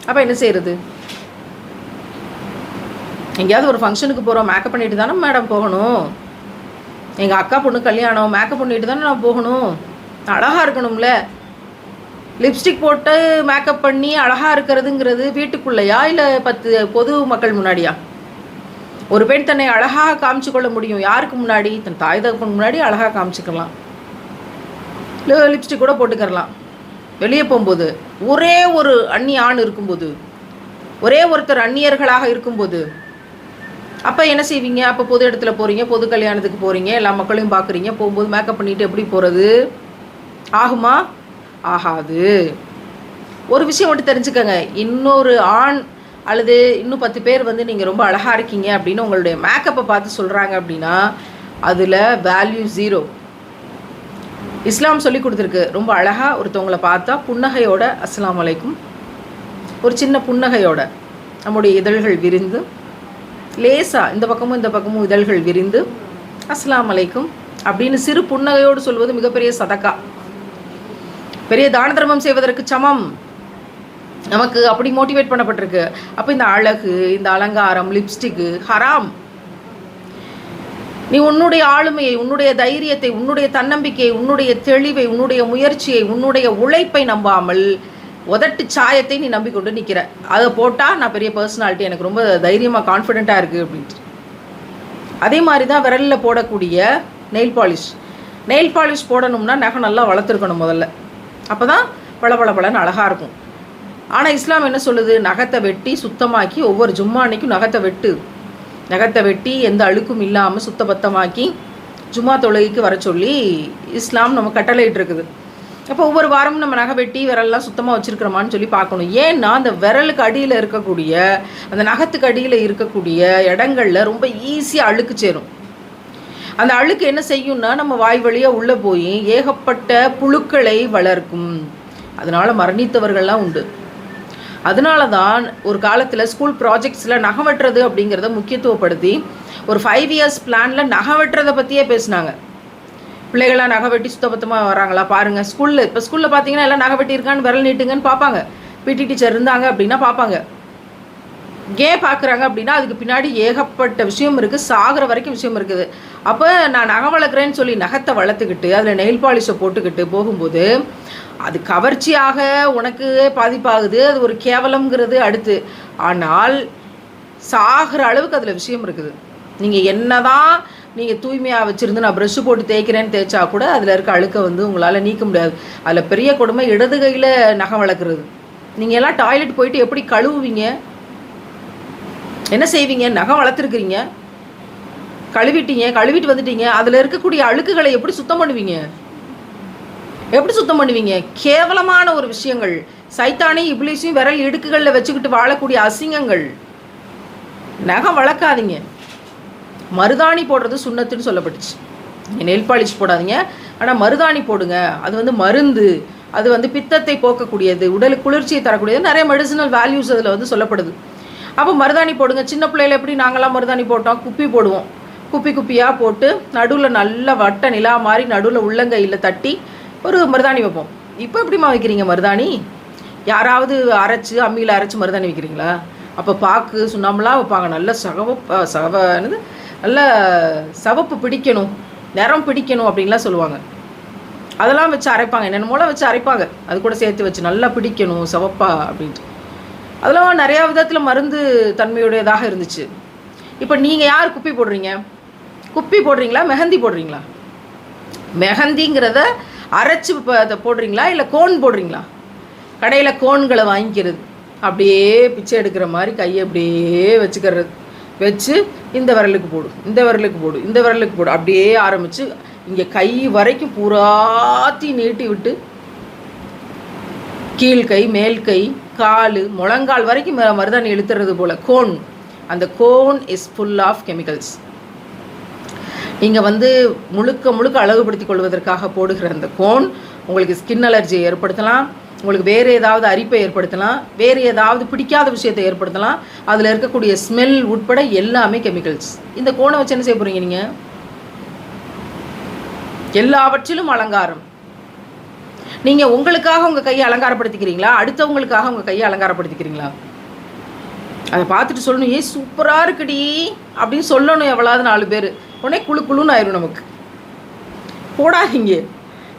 Speaker 1: அப்போ என்ன செய்கிறது? எங்கேயாவது ஒரு ஃபங்க்ஷனுக்கு போகிறோம், மேக்கப் பண்ணிட்டு தானே மேடம் போகணும். எங்கள் அக்கா பொண்ணு கல்யாணம், மேக்கப் பண்ணிட்டு தானே நான் போகணும், அழகாக இருக்கணும்ல. லிப்ஸ்டிக் போட்டு மேக்கப் பண்ணி அழகாக இருக்கிறதுங்கிறது வீட்டுக்குள்ளையா இல்லை 10 பொது மக்கள் முன்னாடியா? ஒரு பெண் தன்னை அழகாக காமிச்சு கொள்ள முடியும் யாருக்கு முன்னாடி? தன் தாய் தகப்பன் முன்னாடி அழகாக காமிச்சிக்கலாம், லிப்ஸ்டிக் கூட போட்டுக்கிறலாம். வெளியே போகும்போது ஒரே ஒரு அந்நிய ஆண் இருக்கும்போது, ஒரே ஒருத்தர் அந்நியர்களாக இருக்கும்போது அப்போ என்ன செய்வீங்க? அப்போ பொது இடத்துல போகிறீங்க, பொது கல்யாணத்துக்கு போகிறீங்க, எல்லா மக்களையும் பார்க்குறீங்க, போகும்போது மேக்கப் பண்ணிவிட்டு எப்படி போகிறது? ஆகுமா? ஆகாது. ஒரு விஷயம் மட்டும் தெரிஞ்சுக்கங்க, இன்னொரு ஆண் அல்லது இன்னும் 10 பேர் நீங்கள் ரொம்ப அழகாக இருக்கீங்க அப்படின்னு உங்களுடைய மேக்கப்பை பார்த்து சொல்கிறாங்க அப்படின்னா அதில் வேல்யூ 0. இஸ்லாம் சொல்லி கொடுத்துருக்கு. ரொம்ப அழகாக ஒருத்தவங்களை பார்த்தா புன்னகையோட அஸ்ஸலாமு அலைக்கும், ஒரு சின்ன புன்னகையோட நம்முடைய இதழ்கள் விரிந்து, லேசாக இந்த பக்கமும் இதழ்கள் விரிந்து அஸ்ஸலாமு அலைக்கும் அப்படின்னு சிறு புன்னகையோடு சொல்வது மிகப்பெரிய சதக்கா, பெரிய தான தர்மம் செய்வதற்கு சமம். நமக்கு அப்படி மோட்டிவேட் பண்ணப்பட்டிருக்கு. அப்போ இந்த அழகு, இந்த அலங்காரம், லிப்ஸ்டிக்கு ஹராம். நீ உன்னுடைய ஆளுமையை, உன்னுடைய தைரியத்தை, உன்னுடைய தன்னம்பிக்கையை, உன்னுடைய தெளிவை, உன்னுடைய முயற்சியை, உன்னுடைய உழைப்பை நம்பாமல் உதட்டு சாயத்தை நீ நம்பிக்கொண்டு நிற்கிற. அதை போட்டால் நான் பெரிய பர்சனாலிட்டி, எனக்கு ரொம்ப தைரியமாக கான்ஃபிடென்ட்டாக இருக்குது அப்படின்ட்டு. அதே மாதிரி தான் விரலில் போடக்கூடிய நெயில் பாலிஷ் போடணும்னா நகை நல்லா வளர்த்துருக்கணும் முதல்ல. அப்போ தான் பளபளன்னு அழகாக இருக்கும். ஆனால் இஸ்லாம் என்ன சொல்லுது? நகத்தை வெட்டி சுத்தமாக்கி, ஒவ்வொரு ஜும்மா அன்னைக்கும் நகத்தை வெட்டி எந்த அழுக்கும் இல்லாமல் சுத்தபத்தமாக்கி ஜும்மா தொழுகைக்கு வர சொல்லி இஸ்லாம் நம்ம கட்டளையிட்டு இருக்குது. அப்போ ஒவ்வொரு வாரமும் நம்ம நகை வெட்டி விரல்லாம் சுத்தமாக வச்சுருக்கிறோமான்னு சொல்லி பார்க்கணும். ஏன்னா அந்த விரலுக்கு அடியில் இருக்கக்கூடிய, அந்த நகத்துக்கு அடியில் இருக்கக்கூடிய இடங்களில் ரொம்ப ஈஸியாக அழுக்கு சேரும். அந்த அழுக்கு என்ன செய்யும்னா நம்ம வாய் வழியாக உள்ளே போய் ஏகப்பட்ட புழுக்களை வளர்க்கும். அதனால் மரணித்தவர்கள்லாம் உண்டு. அதனால தான் ஒரு காலத்தில் ஸ்கூல் ப்ராஜெக்ட்ஸில் நகம் வெட்டுறது அப்படிங்கிறத முக்கியத்துவப்படுத்தி ஒரு 5 years பிளானில் நகம் வெட்டுறதை பற்றியே பேசினாங்க. பிள்ளைகளாம் நகை வெட்டி சுத்தபத்தமாக வராங்களா பாருங்கள். இப்போ ஸ்கூலில் பார்த்தீங்கன்னா எல்லாம் நகை வெட்டியிருக்கான்னு விரல் நீட்டுங்கன்னு பார்ப்பாங்க. பிடி டீச்சர் இருந்தாங்க அப்படின்னா பார்ப்பாங்க. ஏன் பார்க்குறாங்க அப்படின்னா அதுக்கு பின்னாடி ஏகப்பட்ட விஷயம் இருக்குது, சாகிற வரைக்கும் விஷயம் இருக்குது. அப்போ நான் நகை வளர்க்குறேன்னு சொல்லி நகத்தை வளர்த்துக்கிட்டு அதில் நெயில் பாலிஷை போட்டுக்கிட்டு போகும்போது அது கவர்ச்சியாக உனக்கு பாதிப்பாகுது, அது ஒரு கேவலம்ங்கிறது அடுத்து. ஆனால் சாகிற அளவுக்கு அதில் விஷயம் இருக்குது. நீங்கள் என்னதான் நீங்கள் தூய்மையாக வச்சுருந்து நான் ப்ரெஷ்ஷு போட்டு தேய்க்கிறேன்னு தேய்ச்சா கூட அதில் இருக்க அழுக்கை உங்களால் நீக்க முடியாது. அதில் பெரிய கொடுமை இடது கையில் நகம் வளர்க்குறது. நீங்கள் எல்லாம் டாய்லெட் போயிட்டு எப்படி கழுவுவீங்க? என்ன செய்வீங்க? நகம் வளர்த்துருக்குறீங்க, கழுவிட்டு வந்துட்டீங்க, அதில் இருக்கக்கூடிய அழுக்குகளை எப்படி சுத்தம் பண்ணுவீங்க? கேவலமான ஒரு விஷயங்கள், சைத்தானி இப்லீஸையும் விரல் இடுக்குகளில் வச்சுக்கிட்டு வாழக்கூடிய அசிங்கங்கள். நகம் வளர்க்காதீங்க. மருதாணி போடுறது சுண்ணத்துன்னு சொல்லப்பட்டுச்சு. நெயில் பாலிஷ் போடாதீங்க, ஆனால் மருதாணி போடுங்க. அது மருந்து, அது பித்தத்தை போக்கக்கூடியது, உடலுக்கு குளிர்ச்சியை தரக்கூடியது, நிறைய மெடிசினல் வேல்யூஸ் அதில் சொல்லப்படுது. அப்போ மருதாணி போடுங்க. சின்ன பிள்ளையில எப்படி நாங்களாம் மருதாணி போட்டோம், குப்பி போடுவோம். குப்பியாக போட்டு நடுவில் நல்ல வட்ட நிலா மாதிரி நடுவில் உள்ளங்கையில் தட்டி ஒரு மருதாணி வைப்போம். இப்போ எப்படிமா வைக்கிறீங்க மருதாணி? யாராவது அம்மியில் அரைச்சி மருதாணி வைக்கிறீங்களா? அப்போ பாக்கு சுண்ணாம்பெலாம் வைப்பாங்க. நல்ல நல்ல சவப்பு பிடிக்கணும், நிறம் பிடிக்கணும் அப்படின்லாம் சொல்லுவாங்க. அதெல்லாம் வச்சு அரைப்பாங்க, என்னென்னமோலாம் வச்சு அரைப்பாங்க. அது கூட சேர்த்து வச்சு நல்லா பிடிக்கணும் சவப்பா அப்படின்ட்டு. அதெல்லாம் நிறையா விதத்தில் மருந்து தன்மையுடையதாக இருந்துச்சு. இப்போ நீங்கள் யார் குப்பி போடுறீங்களா மெஹந்தி போடுறீங்களா? மெஹந்திங்கிறத அரைச்சி போடுறீங்களா இல்லை கோன் போடுறீங்களா? கடையில் கோன்களை வாங்கிக்கிறது, அப்படியே பிச்சை எடுக்கிற மாதிரி கையை அப்படியே வச்சு இந்த விரலுக்கு போடு அப்படியே ஆரம்பித்து இங்கே கை வரைக்கும் பூராத்தி நீட்டி விட்டு கீழ்கை, மேல் கை, கால், முழங்கால் வரைக்கும் மருதாணி இழுத்துறது போல் கோன். அந்த cone is full of chemicals. நீங்கள் முழுக்க அழகுபடுத்திக் கொள்வதற்காக போடுகிற அந்த கோன் உங்களுக்கு ஸ்கின் அலர்ஜியை ஏற்படுத்தலாம், உங்களுக்கு வேறு ஏதாவது அரிப்பை ஏற்படுத்தலாம், வேறு ஏதாவது பிடிக்காத விஷயத்தை ஏற்படுத்தலாம். அதில் இருக்கக்கூடிய ஸ்மெல் உட்பட எல்லாமே கெமிக்கல்ஸ். இந்த கோனை வச்சு என்ன செய்ய போகிறீங்க? நீங்கள் எல்லாவற்றிலும் அலங்காரம். நீங்கள் உங்களுக்காக உங்கள் கையை அலங்காரப்படுத்திக்கிறீங்களா? அடுத்தவங்களுக்காக உங்கள் கையை அலங்காரப்படுத்திக்கிறீங்களா? அதை பார்த்துட்டு சொல்லணும், ஏன் சூப்பராக இருக்குடி அப்படின்னு சொல்லணும். எவ்வளவு 4 பேர் உடனே குழுன்னு ஆயிரும் நமக்கு. போடாதீங்க.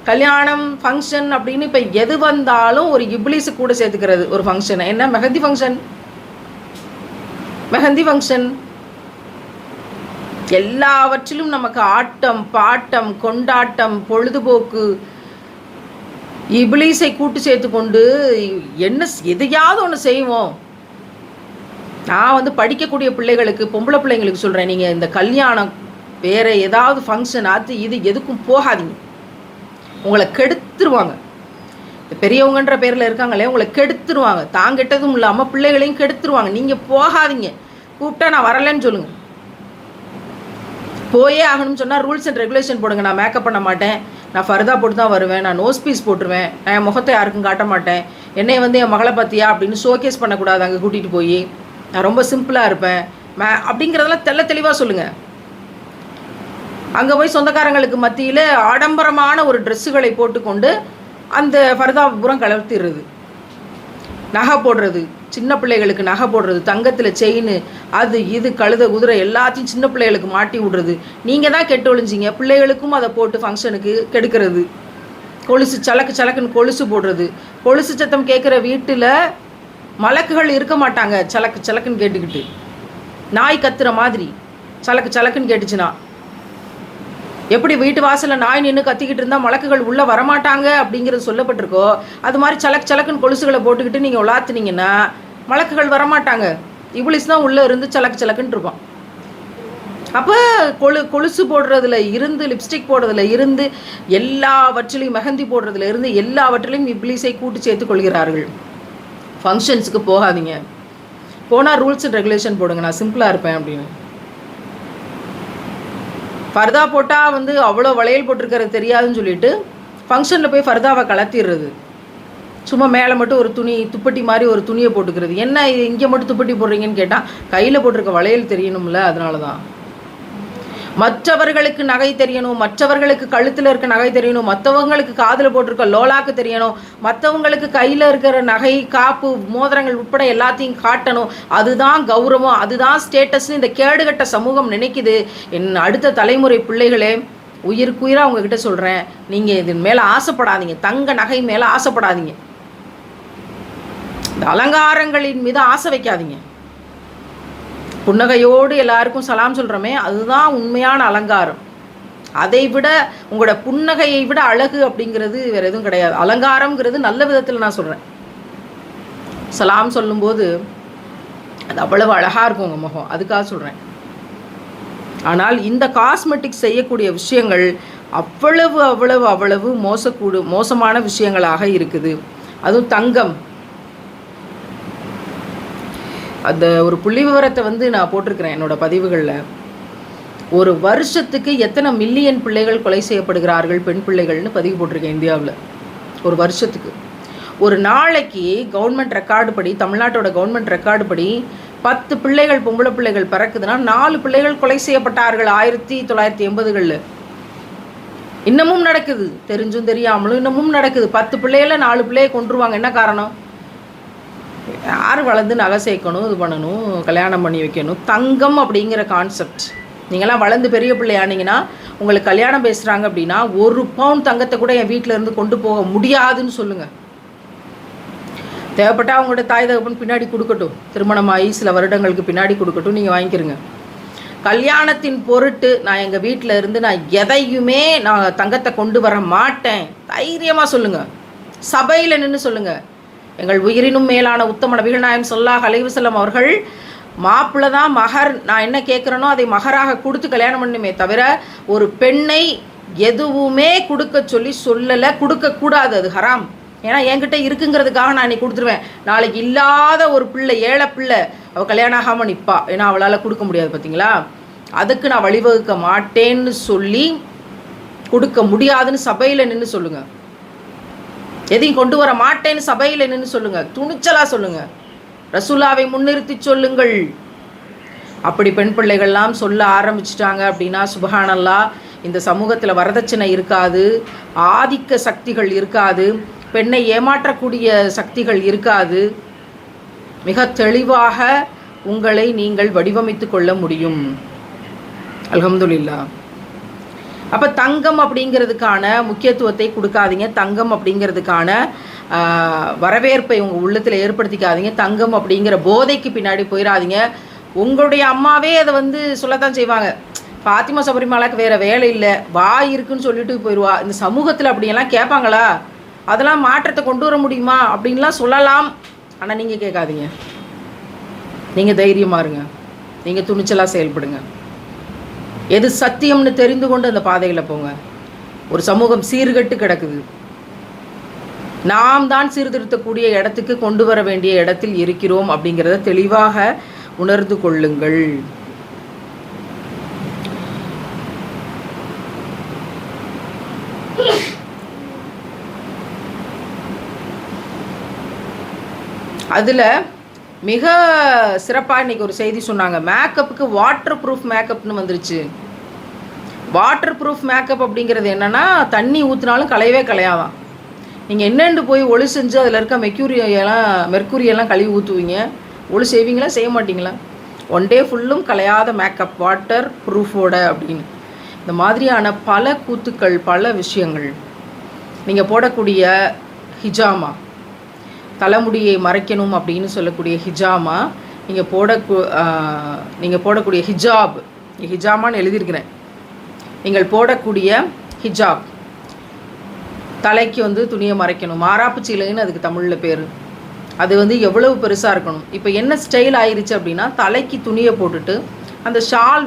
Speaker 1: கல்யாணம் ஃபங்க்ஷன் அப்படின்னு இப்போ எது வந்தாலும் ஒரு இப்லீஸு கூட சேர்த்துக்கிறது ஒரு ஃபங்க்ஷன். என்ன மெஹந்தி ஃபங்க்ஷன். எல்லாவற்றிலும் நமக்கு ஆட்டம், பாட்டம், கொண்டாட்டம், பொழுதுபோக்கு, இப்லீஸை கூட்டு சேர்த்து கொண்டு எதையாவது ஒன்று செய்வோம். நான் படிக்கக்கூடிய பிள்ளைகளுக்கு, பொம்பளை பிள்ளைங்களுக்கு சொல்கிறேன், நீங்கள் இந்த கல்யாணம் வேறு ஏதாவது ஃபங்க்ஷன் இது எதுக்கும் போகாதீங்க. உங்களை கெடுத்துருவாங்க. இந்த பெரியவங்கன்ற பேரில் இருக்காங்களே, உங்களை கெடுத்துருவாங்க. தாங்கிட்டதும் இல்லாமல் பிள்ளைகளையும் கெடுத்துருவாங்க. நீங்கள் போகாதீங்க. கூப்பிட்டா நான் வரலைன்னு சொல்லுங்கள். போயே ஆகணும்னு சொன்னால் ரூல்ஸ் அண்ட் ரெகுலேஷன் போடுங்க. நான் மேக்கப் பண்ண மாட்டேன், நான் ஃபர்தா போட்டு தான் வருவேன், நான் நோஸ் பீஸ் போட்டுருவேன், நான் என் முகத்தை யாருக்கும் காட்ட மாட்டேன், என்னை வந்து என் மகளை பற்றியா அப்படின்னு ஷோகேஸ் பண்ணக்கூடாது அங்கே கூட்டிகிட்டு போய், நான் ரொம்ப சிம்பிளாக இருப்பேன் அப்படிங்கிறதெல்லாம் தெளிவாக சொல்லுங்கள். அங்கே போய் சொந்தக்காரங்களுக்கு மத்தியில் ஆடம்பரமான ஒரு ட்ரெஸ்ஸுகளை போட்டுக்கொண்டு அந்த ஃபர்தாபுரம் கலர்த்திடுறது, நகை போடுறது, சின்ன பிள்ளைகளுக்கு நகை போடுறது, தங்கத்தில் செயின், அது இது கழுத குதிரை எல்லாத்தையும் சின்ன பிள்ளைகளுக்கு மாட்டி விடுறது. நீங்கள் தான் கெட்டு ஒழிஞ்சிங்க. பிள்ளைகளுக்கும் அதை போட்டு ஃபங்க்ஷனுக்கு கெடுக்கிறது. கொலுசு சலக்குன்னு கொலுசு போடுறது. கொலுசு சத்தம் கேட்குற வீட்டில் மலக்குகள் இருக்க மாட்டாங்க. சலக்குன்னு கேட்டுக்கிட்டு நாய் கத்துற மாதிரி சலக்குன்னு கேட்டுச்சுன்னா, எப்படி வீட்டு வாசலில் நாய் நின்று கத்திக்கிட்டு இருந்தால் மலக்குகள் உள்ளே வரமாட்டாங்க அப்படிங்கிறது சொல்லப்பட்டிருக்கோ, அது மாதிரி சலக்குன்னு கொலுசுகளை போட்டுக்கிட்டு நீங்கள் உலாத்துனீங்கன்னா மலக்குகள் வரமாட்டாங்க. இப்ளீஸ் தான் உள்ளே இருந்து சலக்குன்னு இருப்பான். அப்போ கொலுசு போடுறதுல இருந்து, லிப்ஸ்டிக் போடுறதுல இருந்து, எல்லாவற்றிலையும் மெஹந்தி போடுறதுல இருந்து எல்லாவற்றிலையும் இப்ளீஸை கூட்டு சேர்த்து கொள்கிறார்கள். ஃபங்க்ஷன்ஸுக்கு போகாதீங்க. போனால் ரூல்ஸ் அண்ட் ரெகுலேஷன் போடுங்க, நான் சிம்பிளாக இருப்பேன் அப்படின்னு. ஃபர்தா போட்டால் வந்து அவ்வளோ வளையல் போட்டிருக்கிறது தெரியாதுன்னு சொல்லிட்டு ஃபங்க்ஷனில் போய் ஃபர்தாவை கலத்திடுறது. சும்மா மேலே மட்டும் ஒரு துணி, துப்பட்டி மாதிரி ஒரு துணியை போட்டுக்கிறது. என்ன இது இங்கே மட்டும் துப்பட்டி போடுறீங்கன்னு கேட்டால் கையில் போட்டிருக்க வளையல் தெரியணும்ல, அதனால தான். மற்றவர்களுக்கு நகை தெரியணும், மற்றவர்களுக்கு கழுத்தில் இருக்க நகை தெரியணும், மற்றவங்களுக்கு காதில் போட்டிருக்க லோலாக்கு தெரியணும், மற்றவங்களுக்கு கையில் இருக்கிற நகை, காப்பு, மோதிரங்கள் உட்பட எல்லாத்தையும் காட்டணும். அதுதான் கௌரவம், அதுதான் ஸ்டேட்டஸ்ன்னு இந்த கேடுகட்ட சமூகம் நினைக்குது. என் அடுத்த தலைமுறை பிள்ளைகளே, உயிருக்குயிராக அவங்கக்கிட்ட சொல்கிறேன், நீங்கள் இதன் மேலே ஆசைப்படாதீங்க. தங்க நகை மேலே ஆசைப்படாதீங்க. இந்த அலங்காரங்களின் மீது ஆசை வைக்காதீங்க. புன்னகையோடு எல்லாருக்கும் சலாம் சொல்கிறோமே, அதுதான் உண்மையான அலங்காரம். அதை விட உங்களோட புன்னகையை விட அழகு அப்படிங்கிறது வேறு எதுவும் கிடையாது. அலங்காரங்கிறது நல்ல விதத்தில் நான் சொல்கிறேன். சலாம் சொல்லும்போது அது அவ்வளவு அழகாக இருக்கும் உங்கள் முகம், அதுக்காக சொல்கிறேன். ஆனால் இந்த காஸ்மெட்டிக்ஸ் செய்யக்கூடிய விஷயங்கள் அவ்வளவு அவ்வளவு அவ்வளவு மோசமான விஷயங்களாக இருக்குது. அதுவும் தங்கம். அந்த ஒரு புள்ளி விவரத்தை வந்து நான் போட்டிருக்கிறேன் என்னோடய பதிவுகளில். ஒரு வருஷத்துக்கு எத்தனை மில்லியன் பிள்ளைகள் கொலை செய்யப்படுகிறார்கள், பெண் பிள்ளைகள்னு பதிவு போட்டிருக்கேன் இந்தியாவில். ஒரு வருஷத்துக்கு. ஒரு நாளைக்கு கவர்மெண்ட் ரெக்கார்டு படி, தமிழ்நாட்டோட கவர்மெண்ட் ரெக்கார்டு படி 10 பிள்ளைகள், பொம்பளை பிள்ளைகள் பிறக்குதுன்னா 4 பிள்ளைகள் கொலை செய்யப்பட்டார்கள் 1980களில். இன்னமும் நடக்குது, தெரிஞ்சும் தெரியாமலும் இன்னமும் நடக்குது. 10 பிள்ளைகள 4 பிள்ளையை கொண்டுருவாங்க. என்ன காரணம்? யார் வளர்ந்து நகை சேர்க்கணும், இது பண்ணணும், கல்யாணம் பண்ணி வைக்கணும். தங்கம் அப்படிங்கிற கான்செப்ட். நீங்களாம் வளர்ந்து பெரிய பிள்ளையானீங்கன்னா உங்களுக்கு கல்யாணம் பேசுகிறாங்க அப்படின்னா 1 பவுன் தங்கத்தை கூட என் வீட்டில் இருந்து கொண்டு போக முடியாதுன்னு சொல்லுங்கள். தேவைப்பட்டால் அவங்களோட தாய் தகப்பன் பின்னாடி கொடுக்கட்டும், திருமணமாகி சில வருடங்களுக்கு பின்னாடி கொடுக்கட்டும், நீங்கள் வாங்கிக்கிறங்க. கல்யாணத்தின் பொருட்டு நான் எங்கள் வீட்டில் இருந்து நான் எதையுமே நான் தங்கத்தை கொண்டு வர மாட்டேன். தைரியமாக சொல்லுங்கள், சபையில் நின்று சொல்லுங்கள். எங்கள் உயிரினும் மேலான உத்தம நபிகள் நாயகம் ஸல்லல்லாஹு அலைஹி வஸல்லம் அவர்கள் மாப்பிள்ளை தான் மகர், நான் என்ன கேட்குறேனோ அதை மகராக கொடுத்து கல்யாணம் பண்ணுமே தவிர ஒரு பெண்ணை எதுவுமே கொடுக்க சொல்லலை, கொடுக்கக்கூடாது. அது ஹராம். ஏன்னா என்கிட்ட இருக்குங்கிறதுக்காக நான் இன்னைக்கு கொடுத்துருவேன். நாளைக்கு இல்லாத ஒரு பிள்ளை, ஏழை பிள்ளை, அவள் கல்யாணம் ஆகாமல் நிற்பா, ஏன்னா அவளால் கொடுக்க முடியாது. பார்த்தீங்களா? அதுக்கு நான் வழிவகுக்க மாட்டேன்னு சொல்லி, கொடுக்க முடியாதுன்னு சபையில் நின்று சொல்லுங்கள். எதையும் கொண்டு வர மாட்டேன்னு சபையில் நின்று சொல்லுங்கள், துணிச்சலாக சொல்லுங்கள், ரசூலாவை முன்னிறுத்தி சொல்லுங்கள். அப்படி பெண் பிள்ளைகள்லாம் சொல்ல ஆரம்பிச்சிட்டாங்க அப்படின்னா சுபஹானல்லாஹ், இந்த சமூகத்தில் வரதட்சணை இருக்காது, ஆதிக்க சக்திகள் இருக்காது, பெண்ணை ஏமாற்றக்கூடிய சக்திகள் இருக்காது. மிக தெளிவாக உங்களை நீங்கள் வடிவமைத்து கொள்ள முடியும். அல்ஹம்துலில்லாஹ். அப்போ தங்கம் அப்படிங்கிறதுக்கான முக்கியத்துவத்தை கொடுக்காதீங்க. தங்கம் அப்படிங்கிறதுக்கான வரவேற்பை உங்கள் உள்ளத்தில் ஏற்படுத்திக்காதீங்க. தங்கம் அப்படிங்கிற போதைக்கு பின்னாடி போயிடாதீங்க. உங்களுடைய அம்மாவே அதை வந்து சொல்லத்தான் செய்வாங்க. ஃபாத்திமா சபரிமாலாக்கு வேறு வேலை இல்லை, வாய் இருக்குன்னு சொல்லிட்டு போயிடுவா. இந்த சமூகத்தில் அப்படியெல்லாம் கேட்பாங்களா? அதெல்லாம் மாற்றத்தை கொண்டு வர முடியுமா அப்படின்லாம் சொல்லலாம். ஆனால் நீங்கள் கேட்காதீங்க. நீங்கள் தைரியமாக இருங்க, நீங்கள் துணிச்சலாக செயல்படுங்க. எது சத்தியம்னு தெரிந்து கொண்டு அந்த பாதையில் போங்க. ஒரு சமூகம் சீர்கட்டு கிடக்குது. நாம் தான் சீர்திருத்தக்கூடிய இடத்துக்கு கொண்டு வர வேண்டிய இடத்தில் இருக்கிறோம் அப்படிங்கிறத தெளிவாக உணர்ந்து கொள்ளுங்கள். அதில் மிக சிறப்பாக இன்றைக்கி ஒரு செய்தி சொன்னாங்க, மேக்கப்புக்கு வாட்டர் ப்ரூஃப் மேக்கப்னு வந்துருச்சு. வாட்டர் ப்ரூஃப் மேக்கப் அப்படிங்கிறது என்னென்னா, தண்ணி ஊற்றினாலும் கலையவே கலையாதான். நீங்கள் என்னென்று போய் ஒளி செஞ்சு அதில் இருக்க மெர்க்குரியெல்லாம் கழுவி ஊற்றுவீங்க, ஒளி செய்வீங்களா செய்ய மாட்டிங்களா? ஒன் டே ஃபுல்லும் கலையாத மேக்கப் வாட்டர் ப்ரூஃபோட அப்படின்னு. இந்த மாதிரியான பல கூத்துக்கள், பல விஷயங்கள். நீங்கள் போடக்கூடிய ஹிஜாமா, தலைமுடியை மறைக்கணும் அப்படின்னு சொல்லக்கூடிய ஹிஜாமா, நீங்கள் போடக்கூடிய ஹிஜாப், ஹிஜாமான்னு எழுதியிருக்கிறேன். நீங்கள் போடக்கூடிய ஹிஜாப், தலைக்கு துணியை மறைக்கணும், மாராப்பு சீலைன்னு அதுக்கு தமிழில் பேர். அது எவ்வளவு பெருசாக இருக்கணும். இப்போ என்ன ஸ்டைல் ஆயிடுச்சு அப்படின்னா, தலைக்கு துணியை போட்டுட்டு அந்த ஷால்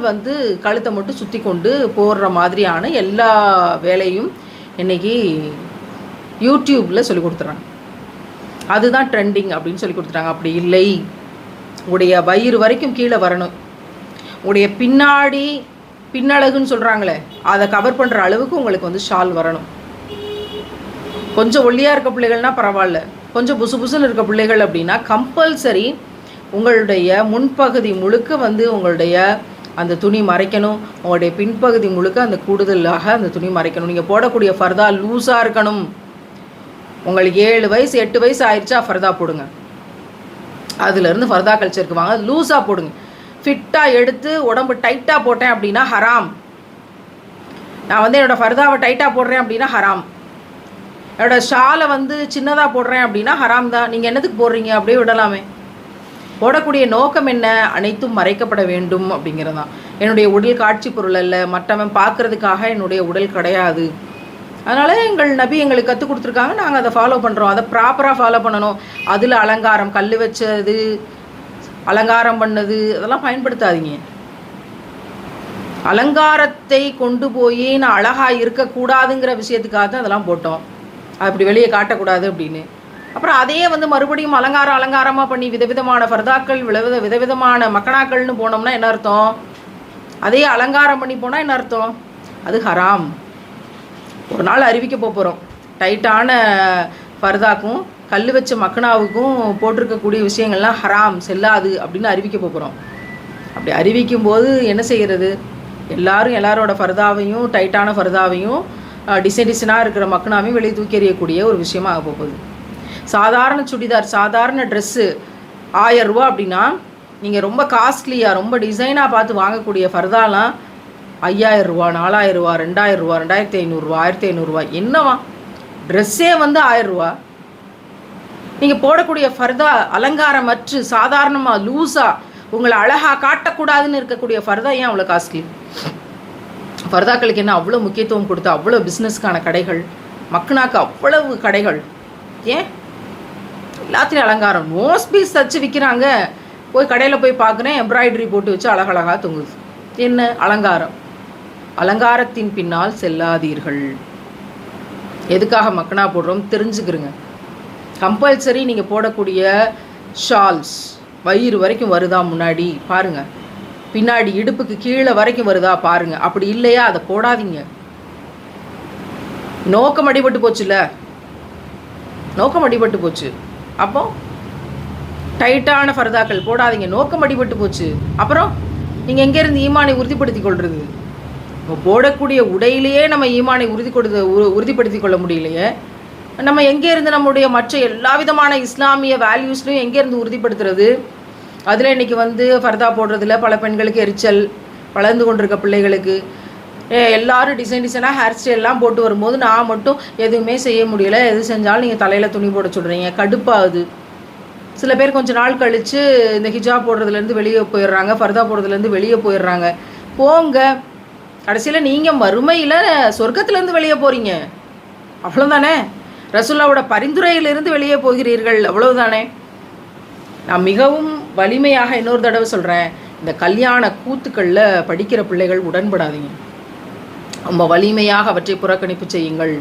Speaker 1: கழுத்தை மட்டும் சுற்றி கொண்டு போடுற மாதிரியான எல்லா வேலையும் இன்றைக்கி யூடியூப்பில் சொல்லி கொடுத்துட்றாங்க. அதுதான் ட்ரெண்டிங் அப்படின்னு சொல்லி கொடுத்துட்டாங்க. அப்படி இல்லை, உடைய வயிறு வரைக்கும் கீழே வரணும், உடைய பின்னழகுன்னு சொல்கிறாங்களே அதை கவர் பண்ணுற அளவுக்கு உங்களுக்கு ஷால் வரணும். கொஞ்சம் ஒல்லியாக இருக்க பிள்ளைகள்னால் பரவாயில்ல, கொஞ்சம் புசுன்னு இருக்க பிள்ளைகள் அப்படின்னா கம்பல்சரி உங்களுடைய முன்பகுதி முழுக்க உங்களுடைய அந்த துணி மறைக்கணும், உங்களுடைய பின்பகுதி முழுக்க அந்த கூடுதலாக அந்த துணி மறைக்கணும். நீங்கள் போடக்கூடிய ஃபர்தா லூஸாக இருக்கணும். உங்களுக்கு 7 வயசு 8 வயசு ஆயிடுச்சா ஃபர்தா போடுங்க, அதுலேருந்து ஃபர்தா கல்ச்சருக்கு வாங்க, லூஸாக போடுங்க. ஃபிட்டாக எடுத்து உடம்பு டைட்டாக போட்டேன் அப்படின்னா ஹராம். நான் என்னோடய ஃபர்தாவை டைட்டாக போடுறேன் அப்படின்னா ஹராம். என்னோடய ஷாலை சின்னதாக போடுறேன் அப்படின்னா ஹராம் தான். நீங்கள் என்னத்துக்கு போடுறீங்க? அப்படியே விடலாமே. போடக்கூடிய நோக்கம் என்ன? அனைத்தும் மறைக்கப்பட வேண்டும் அப்படிங்கிறது தான். என்னுடைய உடல் காட்சி பொருள் அல்ல, மற்றவன் பார்க்குறதுக்காக என்னுடைய உடல் கிடையாது. அதனால் எங்கள் நபி எங்களுக்கு கற்றுக் கொடுத்துருக்காங்க, நாங்கள் அதை ஃபாலோ பண்ணுறோம். அதை ப்ராப்பராக ஃபாலோ பண்ணணும். அதில் அலங்காரம், கல் வச்சது, அலங்காரம் பண்ணது, அதெல்லாம் பயன்படுத்தாதீங்க. அலங்காரத்தை கொண்டு போய் நான் அழகாக இருக்கக்கூடாதுங்கிற விஷயத்துக்காக தான் அதெல்லாம் போட்டோம், அப்படி வெளியே காட்டக்கூடாது அப்படின்னு. அப்புறம் அதையே மறுபடியும் அலங்காரமாக பண்ணி விதவிதமான ஃபர்தாக்கள், விதவிதமான மக்கனாக்கள்னு போனோம்னா என்ன அர்த்தம்? அதையே அலங்காரம் பண்ணி போனால் என்ன அர்த்தம்? அது ஹராம். ஒரு நாள் அறிவிக்க போகிறோம், டைட்டான ஃபர்தாக்கும் கல் வச்ச மக்கனாவுக்கும் போட்டிருக்கக்கூடிய விஷயங்கள்லாம் ஹராம், செல்லாது அப்படின்னு அறிவிக்க போகிறோம். அப்படி அறிவிக்கும் போது என்ன செய்கிறது? எல்லாரோட ஃபர்தாவையும், டைட்டான ஃபர்தாவையும், டிசைனாக இருக்கிற மக்கனாவையும் வெளியே தூக்கி எறியக்கூடிய ஒரு விஷயமாக ஆக போகுது. சாதாரண சுடிதார், சாதாரண ட்ரெஸ்ஸு 1000 ரூபா அப்படின்னா, நீங்கள் ரொம்ப காஸ்ட்லியாக ரொம்ப டிசைனாக பார்த்து வாங்கக்கூடிய ஃபர்தாலாம் 5000 ரூபா, 4000 ரூபா, 2000 ரூபா, 2500 ரூபா, 1500 ரூபா. என்னவா ட்ரெஸ்ஸே 1000 ரூபா. நீங்கள் போடக்கூடிய ஃபர்தா அலங்காரமற்று சாதாரணமாக லூஸாக உங்களை அழகாக காட்டக்கூடாதுன்னு இருக்கக்கூடிய ஃபர்தா ஏன் அவ்வளோ காஸ்ட்லி? ஃபர்தாக்களுக்கு என்ன அவ்வளோ முக்கியத்துவம் கொடுத்து அவ்வளோ பிஸ்னஸ்க்கான கடைகள், மக்கனாக்கு அவ்வளவு கடைகள்? ஏன் எல்லாத்துலேயும் அலங்காரம்? நோஸ் பீஸ் தச்சு விற்கிறாங்க, போய் கடையில் போய் பார்க்குறேன், எம்ப்ராய்டரி போட்டு வச்சு அழகழகாக தொங்குது. என்ன அலங்காரம்? அலங்காரத்தின் பின்னால் செல்லாதீர்கள். எதுக்காக மக்கனா போடுறோம் தெரிஞ்சுக்கிறங்க. கம்பல்சரி நீங்கள் போடக்கூடிய ஷால்ஸ் வயிறு வரைக்கும் வருதா முன்னாடி பாருங்கள், பின்னாடி இடுப்புக்கு கீழே வரைக்கும் வருதா பாருங்கள். அப்படி இல்லையா அதை போடாதீங்க. நோக்கம் அடிபட்டு போச்சுல்ல, நோக்கம் அடிபட்டு போச்சு. அப்போ டைட்டான ஃபர்தாக்கள் போடாதீங்க, நோக்கம் அடிபட்டு போச்சு. அப்புறம் நீங்கள் எங்கேருந்து ஈமானை உறுதிப்படுத்தி கொள்வது? போடக்கூடிய உடையிலேயே நம்ம ஈமானை உறுதிப்படுத்தி கொள்ள முடியலையே, நம்ம எங்கேருந்து நம்முடைய மற்ற எல்லா விதமான இஸ்லாமிய வேல்யூஸ்லையும் எங்கேருந்து உறுதிப்படுத்துறது? அதில் இன்றைக்கி ஃபர்தா போடுறதுல பல பெண்களுக்கு எரிச்சல், வளர்ந்து கொண்டிருக்க பிள்ளைகளுக்கு எல்லோரும் டிசைனாக ஹேர் ஸ்டைல்லாம் போட்டு வரும்போது நான் மட்டும் எதுவுமே செய்ய முடியலை, எது செஞ்சாலும் நீங்கள் தலையில் துணி போட சொல்கிறீங்க, கடுப்பாகுது. சில பேர் கொஞ்சம் நாள் கழித்து இந்த ஹிஜாப் போடுறதுலேருந்து வெளியே போயிடுறாங்க, ஃபர்தா போடுறதுலேருந்து வெளியே போயிடுறாங்க. போங்க, கடைசியில் நீங்கள் மறுமையில் சொர்க்கத்துலேருந்து வெளியே போகிறீங்க, அவ்வளோதானே? ரசூல்லாவோட பரிந்துரையிலிருந்து வெளியே போகிறீர்கள், அவ்வளவுதானே? நான் மிகவும் வலிமையாக இன்னொரு தடவை சொல்கிறேன், இந்த கல்யாண கூத்துக்களில் படிக்கிற பிள்ளைகள் உடன்படாதீங்க. ரொம்ப வலிமையாக அவற்றை புறக்கணிப்பு செய்யுங்கள்.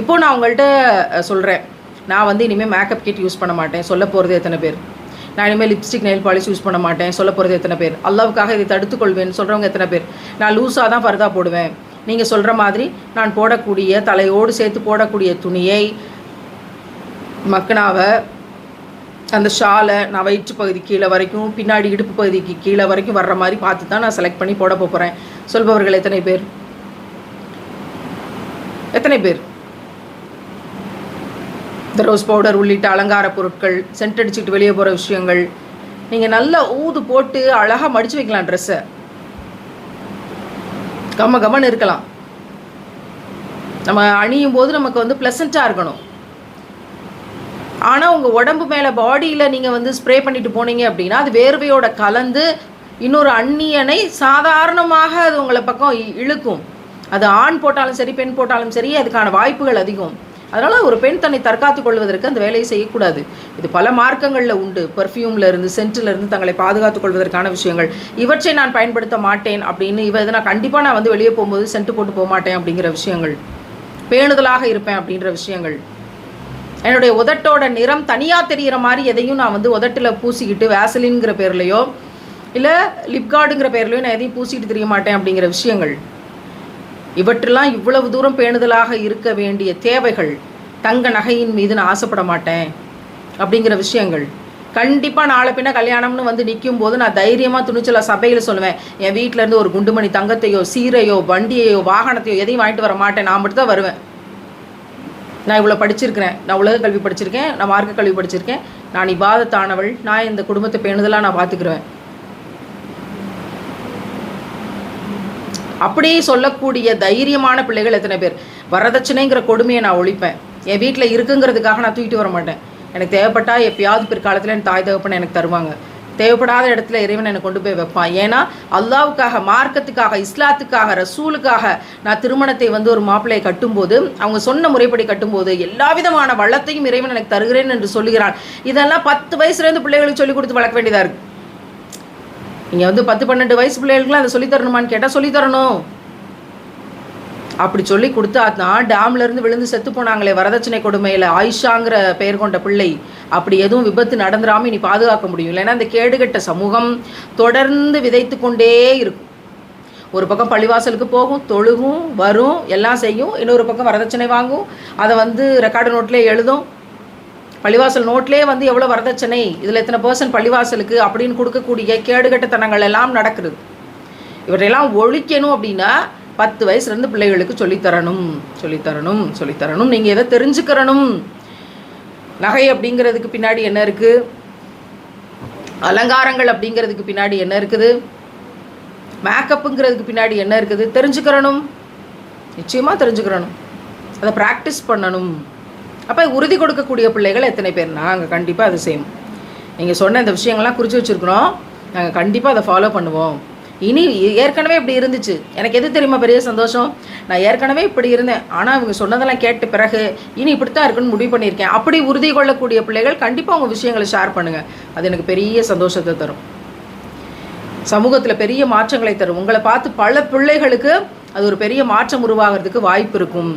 Speaker 1: இப்போது நான் உங்கள்கிட்ட சொல்கிறேன், நான் இனிமேல் மேக்கப் கிட் யூஸ் பண்ண மாட்டேன், சொல்ல போகிறது எத்தனை பேர்? நான் இனிமேல் லிப்ஸ்டிக், நெயில் பாலிஷ் யூஸ் பண்ண மாட்டேன், சொல்ல போகிறது எத்தனை பேர்? அல்லாவுக்காக இதை தடுத்துக்கொள்வேன்னு சொல்கிறவங்க எத்தனை பேர்? நான் லூஸாக தான் ஃபர்தா போடுவேன், நீங்கள் சொல்கிற மாதிரி நான் போடக்கூடிய தலையோடு சேர்த்து போடக்கூடிய துணியை மக்கனாவை அந்த ஷாலை நான் வயிற்று பகுதி கீழே வரைக்கும், பின்னாடி இடுப்பு பகுதிக்கு கீழே வரைக்கும் வர்ற மாதிரி பார்த்து தான் நான் செலக்ட் பண்ணி போட போகிறேன். சொல்பவர்கள் எத்தனை பேர்? எத்தனை பேர்? இந்த ரோஸ் பவுடர் உள்ளிட்ட அலங்கார பொருட்கள், சென்ட் அடிச்சுட்டு வெளியே போகிற விஷயங்கள், நீங்கள் நல்லா ஊது போட்டு அழகாக மடித்து வைக்கலாம். ட்ரெஸ்ஸை கம்மன்னு இருக்கலாம். நம்ம அணியும் போது நமக்கு வந்து ப்ளசண்ட்டாக இருக்கணும். ஆனால் உங்கள் உடம்பு மேலே பாடியில் நீங்கள் வந்து ஸ்ப்ரே பண்ணிட்டு போனீங்க அப்படின்னா அது வேர்வையோட கலந்து இன்னொரு அந்நியனை சாதாரணமாக அது உங்களை பக்கம் இழுக்கும். அது ஆண் போட்டாலும் சரி, பெண் போட்டாலும் சரி, அதுக்கான வாய்ப்புகள் அதிகம். அதனால் ஒரு பெண் தன்னை தற்காத்து கொள்வதற்கு அந்த வேலையை செய்யக்கூடாது. இது பல மார்க்கங்களில் உண்டு. பர்ஃப்யூமில் இருந்து, சென்ட்டில் இருந்து தங்களை பாதுகாத்துக் கொள்வதற்கான விஷயங்கள். இவற்றை நான் பயன்படுத்த மாட்டேன் அப்படின்னு இதை நான் கண்டிப்பாக நான் வந்து வெளியே போகும்போது சென்ட்டு போட்டு போக மாட்டேன் அப்படிங்கிற விஷயங்கள், பேணுதலாக இருப்பேன் அப்படின்ற விஷயங்கள், என்னுடைய உதட்டோட நிறம் தனியாக தெரிகிற மாதிரி எதையும் நான் வந்து உதட்டில் பூசிக்கிட்டு வேசலின்ங்கிற பேர்லையோ இல்லை லிப்கார்டுங்கிற பேர்லையோ நான் எதையும் பூசிக்கிட்டு தெரிய மாட்டேன் அப்படிங்கிற விஷயங்கள், இவற்றெல்லாம் இவ்வளவு தூரம் பேணுதலாக இருக்க வேண்டிய தேவைகள். தங்க நகையின் மீது நான் ஆசைப்பட மாட்டேன் அப்படிங்கிற விஷயங்கள். கண்டிப்பாக நாளை பின்ன கல்யாணம்னு வந்து நிற்கும் போது நான் தைரியமாக துணிச்சலாக சபையில் சொல்லுவேன், என் வீட்டிலேருந்து ஒரு குண்டுமணி தங்கத்தையோ சீரையோ வண்டியையோ வாகனத்தையோ எதையும் வாங்கிட்டு வர மாட்டேன், நான் மட்டும் தான் வருவேன். நான் இவ்வளோ படிச்சிருக்கிறேன், நான் உலக கல்வி படிச்சிருக்கேன், நான் மார்க்க கல்வி படிச்சிருக்கேன், நான் இபாதத்தானவள், நான் இந்த குடும்பத்தை பேணுதலாக நான் பார்த்துக்குருவேன். அப்படியே சொல்லக்கூடிய தைரியமான பிள்ளைகள் எத்தனை பேர்? வரதட்சணைங்கிற கொடுமையை நான் ஒழிப்பேன், என் வீட்டில் இருக்குங்கிறதுக்காக நான் தூக்கிட்டு வர மாட்டேன். எனக்கு தேவைப்பட்டால் எப்பயாவது பிற்காலத்தில் என் தாய் தகப்பனை எனக்கு தருவாங்க. தேவைப்படாத இடத்துல இறைவன் என்னை கொண்டு போய் வைப்பான். ஏன்னா அல்லாவுக்காக, மார்க்கத்துக்காக, இஸ்லாத்துக்காக, ரசூலுக்காக நான் திருமணத்தை வந்து ஒரு மாப்பிள்ளையை கட்டும்போது, அவங்க சொன்ன முறைப்படி கட்டும்போது எல்லா விதமான வளத்தையும் இறைவன் எனக்கு தருகிறேன் என்று சொல்லுகிறான். இதெல்லாம் 10 வயசுலேருந்து பிள்ளைகளுக்கு சொல்லிக் கொடுத்து வளர்க்க வேண்டியதாக இருக்குது. நீங்கள் வந்து 10-12 வயசு பிள்ளைகளுக்குலாம் அதை சொல்லித்தரணுமான்னு கேட்டால் சொல்லித்தரணும். அப்படி சொல்லி கொடுத்தா தான் டேம்லேருந்து விழுந்து செத்து போனாங்களே வரதட்சணை கொடுமையில் ஆயிஷாங்கிற பெயர் கொண்ட பிள்ளை, அப்படி எதுவும் விபத்து நடந்துடாமல் இனி பாதுகாக்க முடியும். இல்லைன்னா அந்த கேடுகட்ட சமூகம் தொடர்ந்து விதைத்து கொண்டே இருக்கும். ஒரு பக்கம் பள்ளிவாசலுக்கு போகும், தொழுகும், வரும், எல்லாம் செய்யும். இன்னொரு பக்கம் வரதட்சணை வாங்கும், அதை வந்து ரெக்கார்டு நோட்லேயே எழுதும். பள்ளிவாசல் நோட்லேயே வந்து எவ்வளோ வரதட்சணை, இதில் எத்தனை % பள்ளிவாசலுக்கு அப்படின்னு கொடுக்கக்கூடிய கேடுகட்டத்தனங்கள் எல்லாம் நடக்கிறது. இவற்றையெல்லாம் ஒழிக்கணும் அப்படின்னா 10 வயசுலேருந்து பிள்ளைகளுக்கு சொல்லித்தரணும். நீங்கள் எதை தெரிஞ்சுக்கிறணும். நகை அப்படிங்கிறதுக்கு பின்னாடி என்ன இருக்குது, அலங்காரங்கள் அப்படிங்கிறதுக்கு பின்னாடி என்ன இருக்குது, மேக்கப்புங்கிறதுக்கு பின்னாடி என்ன இருக்குது தெரிஞ்சுக்கிறணும். நிச்சயமாக தெரிஞ்சுக்கிறணும், அதை ப்ராக்டிஸ் பண்ணணும். அப்போ உறுதி கொடுக்கக்கூடிய பிள்ளைகள் எத்தனை பேர்? நாங்கள் கண்டிப்பாக அதை செய்வோம். நீங்கள் சொன்ன இந்த விஷயங்கள்லாம் குறித்து வச்சுருக்குறோம், நாங்கள் கண்டிப்பாக அதை ஃபாலோ பண்ணுவோம். இனி ஏற்கனவே இப்படி இருந்துச்சு, எனக்கு எது தெரியுமா பெரிய சந்தோஷம், நான் ஏற்கனவே இப்படி இருந்தேன், ஆனால் அவங்க சொன்னதெல்லாம் கேட்ட பிறகு இனி இப்படித்தான் இருக்குன்னு முடிவு பண்ணியிருக்கேன். அப்படி உறுதி கொள்ளக்கூடிய பிள்ளைகள் கண்டிப்பாக உங்கள் விஷயங்களை ஷேர் பண்ணுங்கள். அது எனக்கு பெரிய சந்தோஷத்தை தரும், சமூகத்தில் பெரிய மாற்றங்களை தரும். உங்களை பார்த்து பல பிள்ளைகளுக்கு அது ஒரு பெரிய மாற்றம் உருவாகிறதுக்கு வாய்ப்பு இருக்கும்.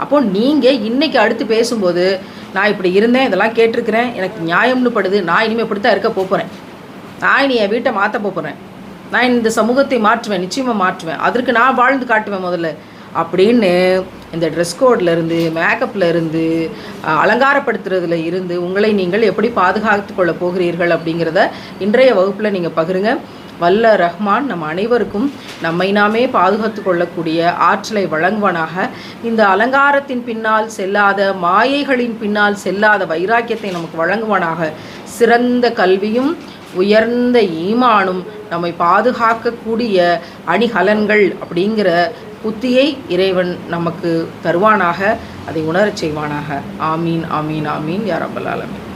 Speaker 1: அப்போது நீங்கள் இன்றைக்கி அடுத்து பேசும்போது, நான் இப்படி இருந்தேன், இதெல்லாம் கேட்டிருக்கிறேன், எனக்கு நியாயம்னு படுது, நான் இனிமேல் இப்படி தான் இருக்க போகிறேன், நான் இனி என் வீட்டை மாற்ற போகிறேன், நான் இந்த சமூகத்தை மாற்றுவேன், நிச்சயமாக மாற்றுவேன், அதற்கு நான் வாழ்ந்து காட்டுவேன் முதல்ல அப்படின்னு இந்த ட்ரெஸ் கோட்லேருந்து, மேக்கப்பில் இருந்து, அலங்காரப்படுத்துறதுல இருந்து உங்களை நீங்கள் எப்படி பாதுகாத்து கொள்ள போகிறீர்கள் அப்படிங்கிறத இன்றைய வகுப்பில் நீங்கள் பகிருங்க. வல்ல ரஹ்மான் நம் அனைவருக்கும் நம்மை நாமே பாதுகாத்து கொள்ளக்கூடிய ஆற்றலை வழங்குவானாக. இந்த அலங்காரத்தின் பின்னால் செல்லாத, மாயைகளின் பின்னால் செல்லாத வைராக்கியத்தை நமக்கு வழங்குவானாக. சிறந்த கல்வியும் உயர்ந்த ஈமானும் நம்மை பாதுகாக்கக்கூடிய அணிகலன்கள் அப்படிங்கிற புத்தியை இறைவன் நமக்கு தருவானாக, அதை உணரச் செய்வானாக. ஆமீன் ஆமீன் ஆமீன் யா ரப்பல் ஆலமீன்.